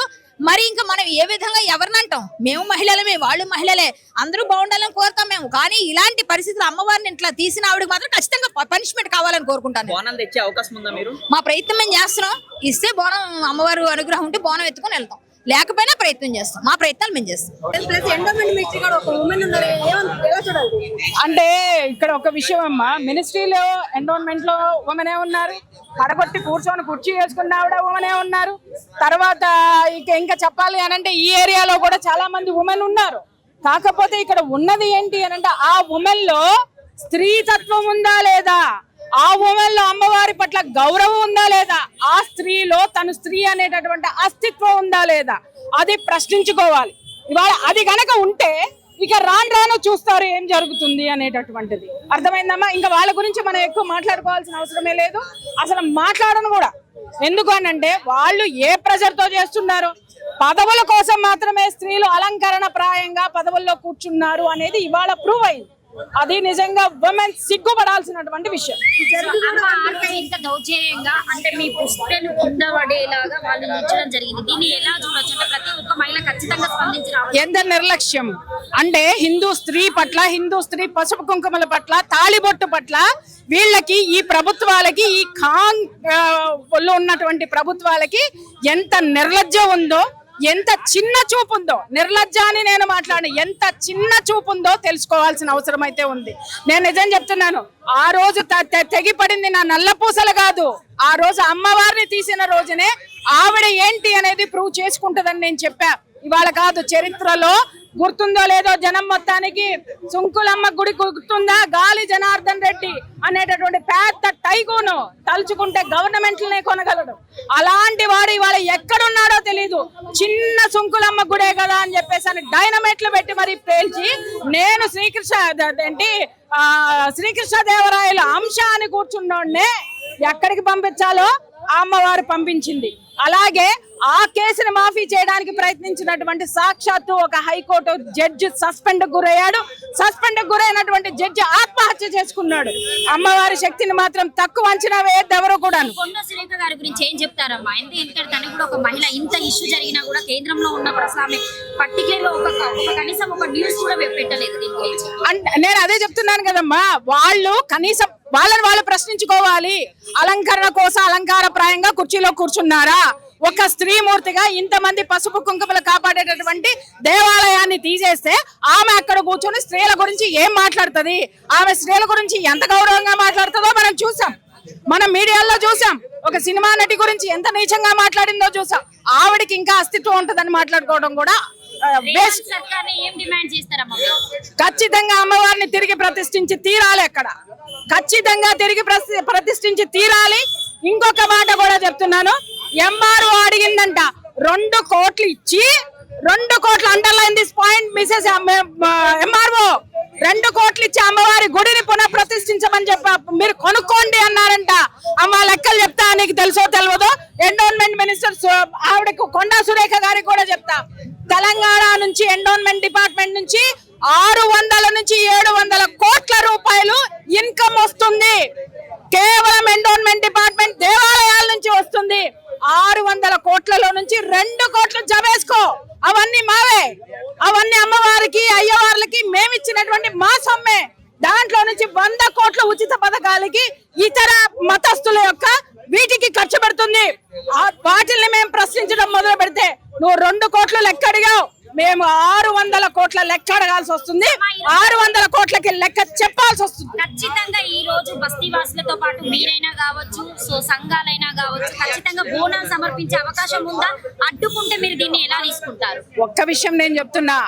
మరి ఇంకా మనం ఏ విధంగా ఎవరిని అంటాం? మేము మహిళలమే, వాళ్ళు మహిళలే, అందరూ బాగుండాలని కోరుతాం మేము. కానీ ఇలాంటి పరిస్థితులు అమ్మవారిని ఇట్లా తీసిన ఆవిడకి మాత్రం ఖచ్చితంగా పనిష్మెంట్ కావాలని కోరుకుంటాను. బోనం తెచ్చే అవకాశం ఉందా మీరు? మా ప్రయత్నం మేము చేస్తున్నాం. ఇస్తే బోనం అమ్మవారు అనుగ్రహం ఉంటే బోనం ఎత్తుకొని వెళ్తాం, లేకపోయినా ప్రయత్నం చేస్తాం. మా ప్రయత్నాలు మేము చేస్తాం. అంటే ఇక్కడ ఒక విషయం అమ్మా, మినిస్ట్రీలో ఎండోన్మెంట్ లో ఉమెనే ఉన్నారు, పడగొట్టి కూర్చొని కుర్చీ వేసుకున్న ఆవిడ ఉమెనే ఉన్నారు. తర్వాత ఇంకా చెప్పాలి అని అంటే ఈ ఏరియాలో కూడా చాలా మంది ఉమెన్ ఉన్నారు. కాకపోతే ఇక్కడ ఉన్నది ఏంటి అని అంటే ఆ ఉమెన్ లో స్త్రీతత్వం ఉందా లేదా, ఆ ఉమెన్ లో అమ్మవారి పట్ల గౌరవం ఉందా లేదా, ఆ స్త్రీలో తను స్త్రీ అనేటటువంటి అస్తిత్వం ఉందా లేదా, అది ప్రశ్నించుకోవాలి. ఇవాళ అది గనక ఉంటే ఇక రాను చూస్తారు ఏం జరుగుతుంది అనేటటువంటిది. అర్థమైందమ్మా? ఇంకా వాళ్ళ గురించి మనం ఎక్కువ మాట్లాడుకోవాల్సిన అవసరమే లేదు, అసలు మాట్లాడను కూడా. ఎందుకు అనంటే వాళ్ళు ఏ ప్రెజర్ తో చేస్తున్నారు, పదవుల కోసం మాత్రమే స్త్రీలు అలంకరణ ప్రాయంగా పదవుల్లో కూర్చున్నారు అనేది ఇవాళ ప్రూవ్ అయింది. అది నిజంగా ఉమెన్ సిగ్గుపడాల్సినటువంటి విషయం. ఇంత దౌర్జన్యంగా అంటే మీ పుస్తెలు కింద పడేలాగా వాళ్ళు ఉంచడం జరిగింది. దీన్ని ఎలా చూడొచ్చు అంటే ప్రతి ఒక్క మహిళ ఖచ్చితంగా స్పందించి రావాలి. ఎంత నిర్లక్ష్యం అంటే హిందూ స్త్రీ పట్ల, హిందూ స్త్రీ పసుపు కుంకుమల పట్ల, తాళిబొట్టు పట్ల వీళ్ళకి, ఈ ప్రభుత్వాలకి, ఈ ఖాన్ లో ఉన్నటువంటి ప్రభుత్వాలకి ఎంత నిర్లజ్జ ఉందో, ఎంత చిన్న చూపు ఉందో. నిర్లజ్జ అని నేను మాట్లాడి ఎంత చిన్న చూపు ఉందో తెలుసుకోవాల్సిన అవసరం అయితే ఉంది. నేను నిజం చెప్తున్నాను, ఆ రోజు తెగిపడింది నా నల్లపూసలు కాదు, ఆ రోజు అమ్మవారిని తీసిన రోజునే ఆవిడ ఏంటి అనేది ప్రూవ్ చేసుకుంటదని నేను చెప్పా. ఇవాళ కాదు, చరిత్రలో గుర్తుందో లేదో జనం మొత్తానికి సుంకులమ్మ గుడి గుర్తుందా, గాలి జనార్దన్ రెడ్డి అనేటటువంటి పెద్ద టైగూను తలుచుకుంటే గవర్నమెంట్లనే కొనగలడు. అలాంటి వాడు ఇవాళ ఎక్కడున్నాడో తెలీదు. చిన్న సుంకులమ్మ గుడే కదా అని చెప్పేసి అని డైనమైట్లు పెట్టి మరి పేల్చి నేను శ్రీకృష్ణదేవరాయల అంశ అని కూర్చున్నోడ్నే ఎక్కడికి పంపించాలో ఆ అమ్మవారు పంపించింది. అలాగే ఆ కేసును మాఫీ చేయడానికి ప్రయత్నించినటువంటి సాక్షాత్తు ఒక హైకోర్టు జడ్జి సస్పెండ్ గురయ్యాడు. సస్పెండ్ గురైనటువంటి జడ్జి ఆత్మహత్య చేసుకున్నాడు. అమ్మవారి శక్తిని మాత్రం తక్కువ అంచనా వేయద్దు ఎవరు కూడా. కొండ సురేఖ గారి గురించి ఏం చెప్తారమ్మా? ఎందుకంటే తను కూడా ఒక మహిళ, ఇంత ఇష్యూ జరిగినా కూడా కేంద్రంలో ఉన్నప్పుడు అసలు ఆమె పర్టికులర్ ఒక కనీసం ఒక న్యూస్ కూడా పెట్టలేదు దీని గురించి. నేను అదే చెప్తున్నాను కదమ్మా, వాళ్ళు కనీసం వాళ్ళని వాళ్ళు ప్రశ్నించుకోవాలి. అలంకరణ కోసం అలంకార ప్రాయంగా కుర్చీలో కూర్చున్నారా? ఒక స్త్రీమూర్తిగా ఇంతమంది పసుపు కుంకుమలు కాపాడేటటువంటి దేవాలయాన్ని తీసేస్తే ఆమె అక్కడ కూర్చొని స్త్రీల గురించి ఏం మాట్లాడుతుంది, ఆమె స్త్రీల గురించి ఎంత గౌరవంగా మాట్లాడుతుందో మనం చూసాం, మనం మీడియాలో చూసాం. ఒక సినిమా నటి గురించి ఎంత నీచంగా మాట్లాడిందో చూసాం. ఆవిడకి ఇంకా అస్తిత్వం ఉంటుందని మాట్లాడుకోవడం కూడా ఖచ్చితంగా అమ్మవారిని తిరిగి ప్రతిష్ఠించి తీరాలి. అక్కడ ఖచ్చితంగా తిరిగి ప్రతిష్ఠించి తీరాలి. ఇంకొక మాట కూడా చెప్తున్నాను, ఎంఆర్ఓ అడిగిందంట 2 కోట్లు ఇచ్చి, 2 కోట్లు underline this point Mrs MRO, 2 కోట్లు ఇచ్చి అమ్మవారి గుడిని పునః ప్రతిష్ఠించమని చెప్పి మీరు కొనుక్కోండి అన్నారంట. అమ్మ లెక్కలు చెప్తా, నీకు తెలుసో తెలియదో, ఎండోన్మెంట్ మినిస్టర్ ఆవిడకు కొండా సురేఖ గారికి కూడా చెప్తా. తెలంగాణ నుంచి ఎండోన్మెంట్ డిపార్ట్మెంట్ నుంచి 600 నుంచి 700 కోట్ల రూపాయలు ఇన్కమ్ వస్తుంది. కేవలం ఎండోన్మెంట్ డిపార్ట్మెంట్ దేవాలయాల నుంచి వస్తుంది. 600 కోట్లలో నుంచి 2 కోట్లు జవేసుకో, అవన్నీ మావే, అవన్నీ అమ్మవారికి అయ్యవార్లకి మేమిచ్చినటువంటి మా సొమ్మే. దాంట్లో నుంచి 100 కోట్ల ఉచిత పథకాలకి ఇతర మతస్థుల యొక్క వీటికి ఖర్చు పెడుతుంది. వాటిల్ని మేము ప్రశ్నించడం మొదలు పెడితే నువ్వు 2 కోట్లు లెక్క అడిగావు, మేము 600 కోట్ల లెక్క అడగాల్సి వస్తుంది. 600 కోట్లకి లెక్క చెప్పాల్సి వస్తుంది. ఖచ్చితంగా ఈ రోజు బస్తీవాసులతో పాటు మీరైనా కావచ్చు, సో సంఘాలైనా కావచ్చు, ఖచ్చితంగా బోనాలు సమర్పించే అవకాశం ఉందా? అడ్డుకుంటే మీరు దీన్ని ఎలా తీసుకుంటారు? ఒక్క విషయం నేను చెప్తున్నా,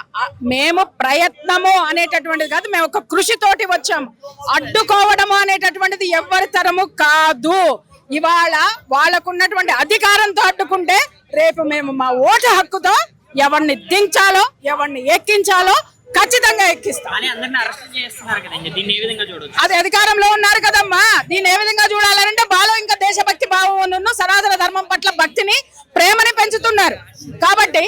మేము ప్రయత్నము అనేటటువంటిది కాదు, మేము ఒక కృషితోటి వచ్చాం. అడ్డుకోవడము అనేటటువంటిది ఎవరి తరము కాదు. ఇవాళ వాళ్ళకున్నటువంటి అధికారంతో అడ్డుకుంటే రేపు మేము మా ఓటు హక్కుతో ఎవరిని దించాలో ఎవరిని ఎక్కించాలో ఖచ్చితంగా ఎక్కిస్తాం. అది అధికారంలో ఉన్నారు కదమ్మా, దీన్ని ఏ విధంగా చూడాలంటే బాలో ఇంకా దేశభక్తి భావం, సనాతన ధర్మం పట్ల భక్తిని, ప్రేమని పెంచుతున్నారు. కాబట్టి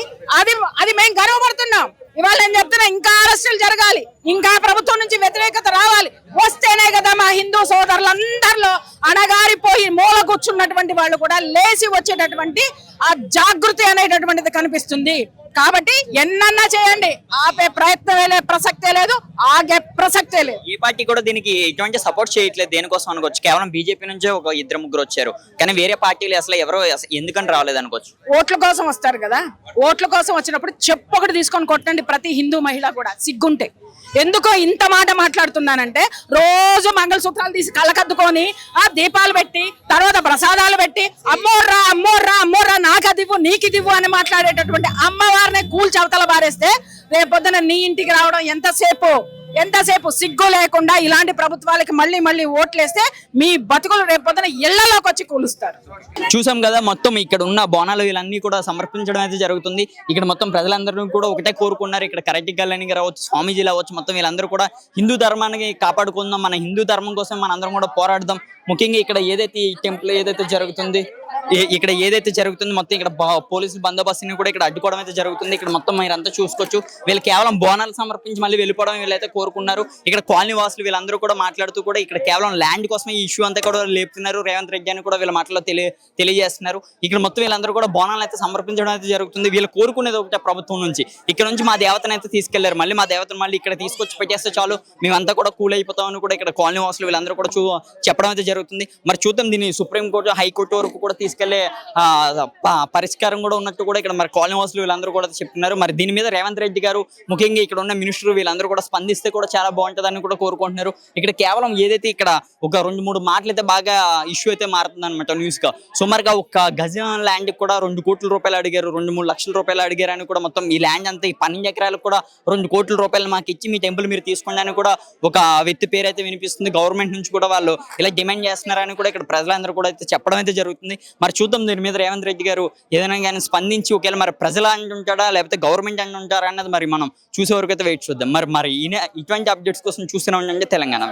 అది మేము గర్వపడుతున్నాం. ఇవాళ నేను చెప్తున్నా, ఇంకా అరెస్టులు జరగాలి, ఇంకా ప్రభుత్వం నుంచి వ్యతిరేకత రావాలి. వస్తేనే కదా మా హిందూ సోదరులందరిలో అణగారిపోయి మూల కూర్చున్నటువంటి వాళ్ళు కూడా లేచి వచ్చేటటువంటి ఆ జాగృతి అనేటటువంటిది కనిపిస్తుంది. కాబట్టి ఎన్నన్నా చేయండి, ఆపే ప్రయత్నం ప్రసక్తే లేదు, ఆగే ప్రసక్తే లేదు. ఏ పార్టీ కూడా దీనికి ఎటువంటి సపోర్ట్ చేయట్లేదు. దేనికోసం అనుకోవచ్చు, కేవలం బీజేపీ నుంచే ఒక 2-3 వచ్చారు, కానీ వేరే పార్టీలు అసలు ఎవరో ఎందుకని రాలేదు అనుకోవచ్చు. ఓట్ల కోసం వస్తారు కదా, ఓట్ల కోసం వచ్చినప్పుడు చెప్పొకటి తీసుకొని కొట్టండి ప్రతి హిందూ మహిళ కూడా సిగ్గుంటే. ఎందుకో ఇంత మాట మాట్లాడుతున్నానంటే, రోజు మంగళసూత్రాలు తీసి కళ్ళకద్దుకొని ఆ దీపాలు పెట్టి తర్వాత ప్రసాదాలు పెట్టి అమ్మోర్రా అమ్మోర్రా అమ్మోర్రా నాకు అదివ్వు నీకు ఇదివ్వు అని మాట్లాడేటటువంటి అమ్మవారిని కూల్చవతల బారేస్తే రేపొద్దున నీ ఇంటికి రావడం ఎంతసేపు ఎంతసేపు సిగ్గు లేకుండా ఇలాంటి ప్రభుత్వాలకి మళ్ళీ మళ్ళీ ఓట్లేస్తే మీ బతుకులు రేపొద్దున ఇళ్లలోకి వచ్చి కూలుస్తారు. చూసాం కదా, మొత్తం ఇక్కడ ఉన్న బోనాలు వీళ్ళన్నీ కూడా సమర్పించడం అయితే జరుగుతుంది. ఇక్కడ మొత్తం ప్రజలందరూ కూడా ఒకటే కోరుకున్నారు. ఇక్కడ కరెక్ట్ కళ్యాణి గారు అవ్వచ్చు, స్వామీజీలు అవ్వచ్చు, మొత్తం వీళ్ళందరూ కూడా హిందూ ధర్మాన్ని కాపాడుకుందాం, మన హిందూ ధర్మం కోసం మన అందరం కూడా పోరాడదాం. ముఖ్యంగా ఇక్కడ ఏదైతే ఈ టెంపుల్ ఏదైతే జరుగుతుంది మొత్తం ఇక్కడ పోలీసులు బందోబస్తుని కూడా ఇక్కడ అడ్డుకోవడం అయితే జరుగుతుంది. ఇక్కడ మొత్తం మీరంతా చూసుకోవచ్చు. వీళ్ళు కేవలం బోనాలు సమర్పించి మళ్ళీ వెళ్ళిపోవడం వీళ్ళైతే కోరుకున్నారు. ఇక్కడ కాలనీ వాసులు వీళ్ళందరూ కూడా మాట్లాడుతూ కూడా ఇక్కడ కేవలం ల్యాండ్ కోసమే ఈ ఇష్యూ అంతా కూడా లేపుతున్నారు. రేవంత్ రెడ్డి అని కూడా వీళ్ళ మాటలో తెలియజేస్తున్నారు. ఇక్కడ మొత్తం వీళ్ళందరూ కూడా బోనాలు అయితే సమర్పించడం అయితే జరుగుతుంది. వీళ్ళు కోరుకునేది ఒకటే ప్రభుత్వం నుంచి, ఇక్కడ నుంచి మా దేవతను అయితే తీసుకెళ్లారు, మళ్ళీ మా దేవతను మళ్ళీ ఇక్కడ తీసుకొచ్చి పెట్టేస్తే చాలు, మేమంతా కూడా కూల్ అయిపోతామని కూడా ఇక్కడ కాలనీ వాసులు వీళ్ళందరూ కూడా చెప్పడం అయితే జరుగుతుంది. మరి చూద్దాం, దీన్ని సుప్రీంకోర్టు హైకోర్టు వరకు కూడా తీసుకెళ్లే పరిష్కారం కూడా ఉన్నట్టు కూడా ఇక్కడ మరి కాలనీ వాసులు వీళ్ళందరూ కూడా చెప్తున్నారు. మరి దీని మీద రేవంత్ రెడ్డి గారు ముఖ్యంగా ఇక్కడ ఉన్న మినిస్టర్ వీళ్ళందరూ కూడా స్పందిస్తే కూడా చాలా బాగుంటుందని కూడా కోరుకుంటున్నారు. ఇక్కడ కేవలం ఏదైతే ఇక్కడ ఒక 2-3 మాటలు అయితే బాగా ఇష్యూ అయితే మారుతుంది అనమాట న్యూస్ గా. సుమారుగా ఒక గజం ల్యాండ్ కూడా 2 కోట్ల రూపాయలు అడిగారు, 2-3 లక్షల రూపాయలు అడిగారు అని కూడా మొత్తం ఈ ల్యాండ్ అంతా ఈ 12 ఎకరాలకు కూడా 2 కోట్ల రూపాయలు మాకు ఇచ్చి మీ టెంపుల్ మీరు తీసుకోండి అని కూడా ఒక వ్యక్తి పేరు అయితే వినిపిస్తుంది. గవర్నమెంట్ నుంచి కూడా వాళ్ళు ఇలా డిమాండ్ చేస్తున్నారని కూడా ఇక్కడ ప్రజలందరూ కూడా అయితే చెప్పడం అయితే జరుగుతుంది. మరి చూద్దాం దీని మీద రేవంత్ రెడ్డి గారు ఏదైనా కానీ స్పందించి ఒకవేళ మరి ప్రజలు అంటుంటాడా లేకపోతే గవర్నమెంట్ అంటుంటారా అన్నది మరి మనం చూసే వరకు అయితే వెయిట్ చూద్దాం. మరి ఇటువంటి అప్డేట్స్ కోసం చూస్తూనే ఉండండి తెలంగాణ.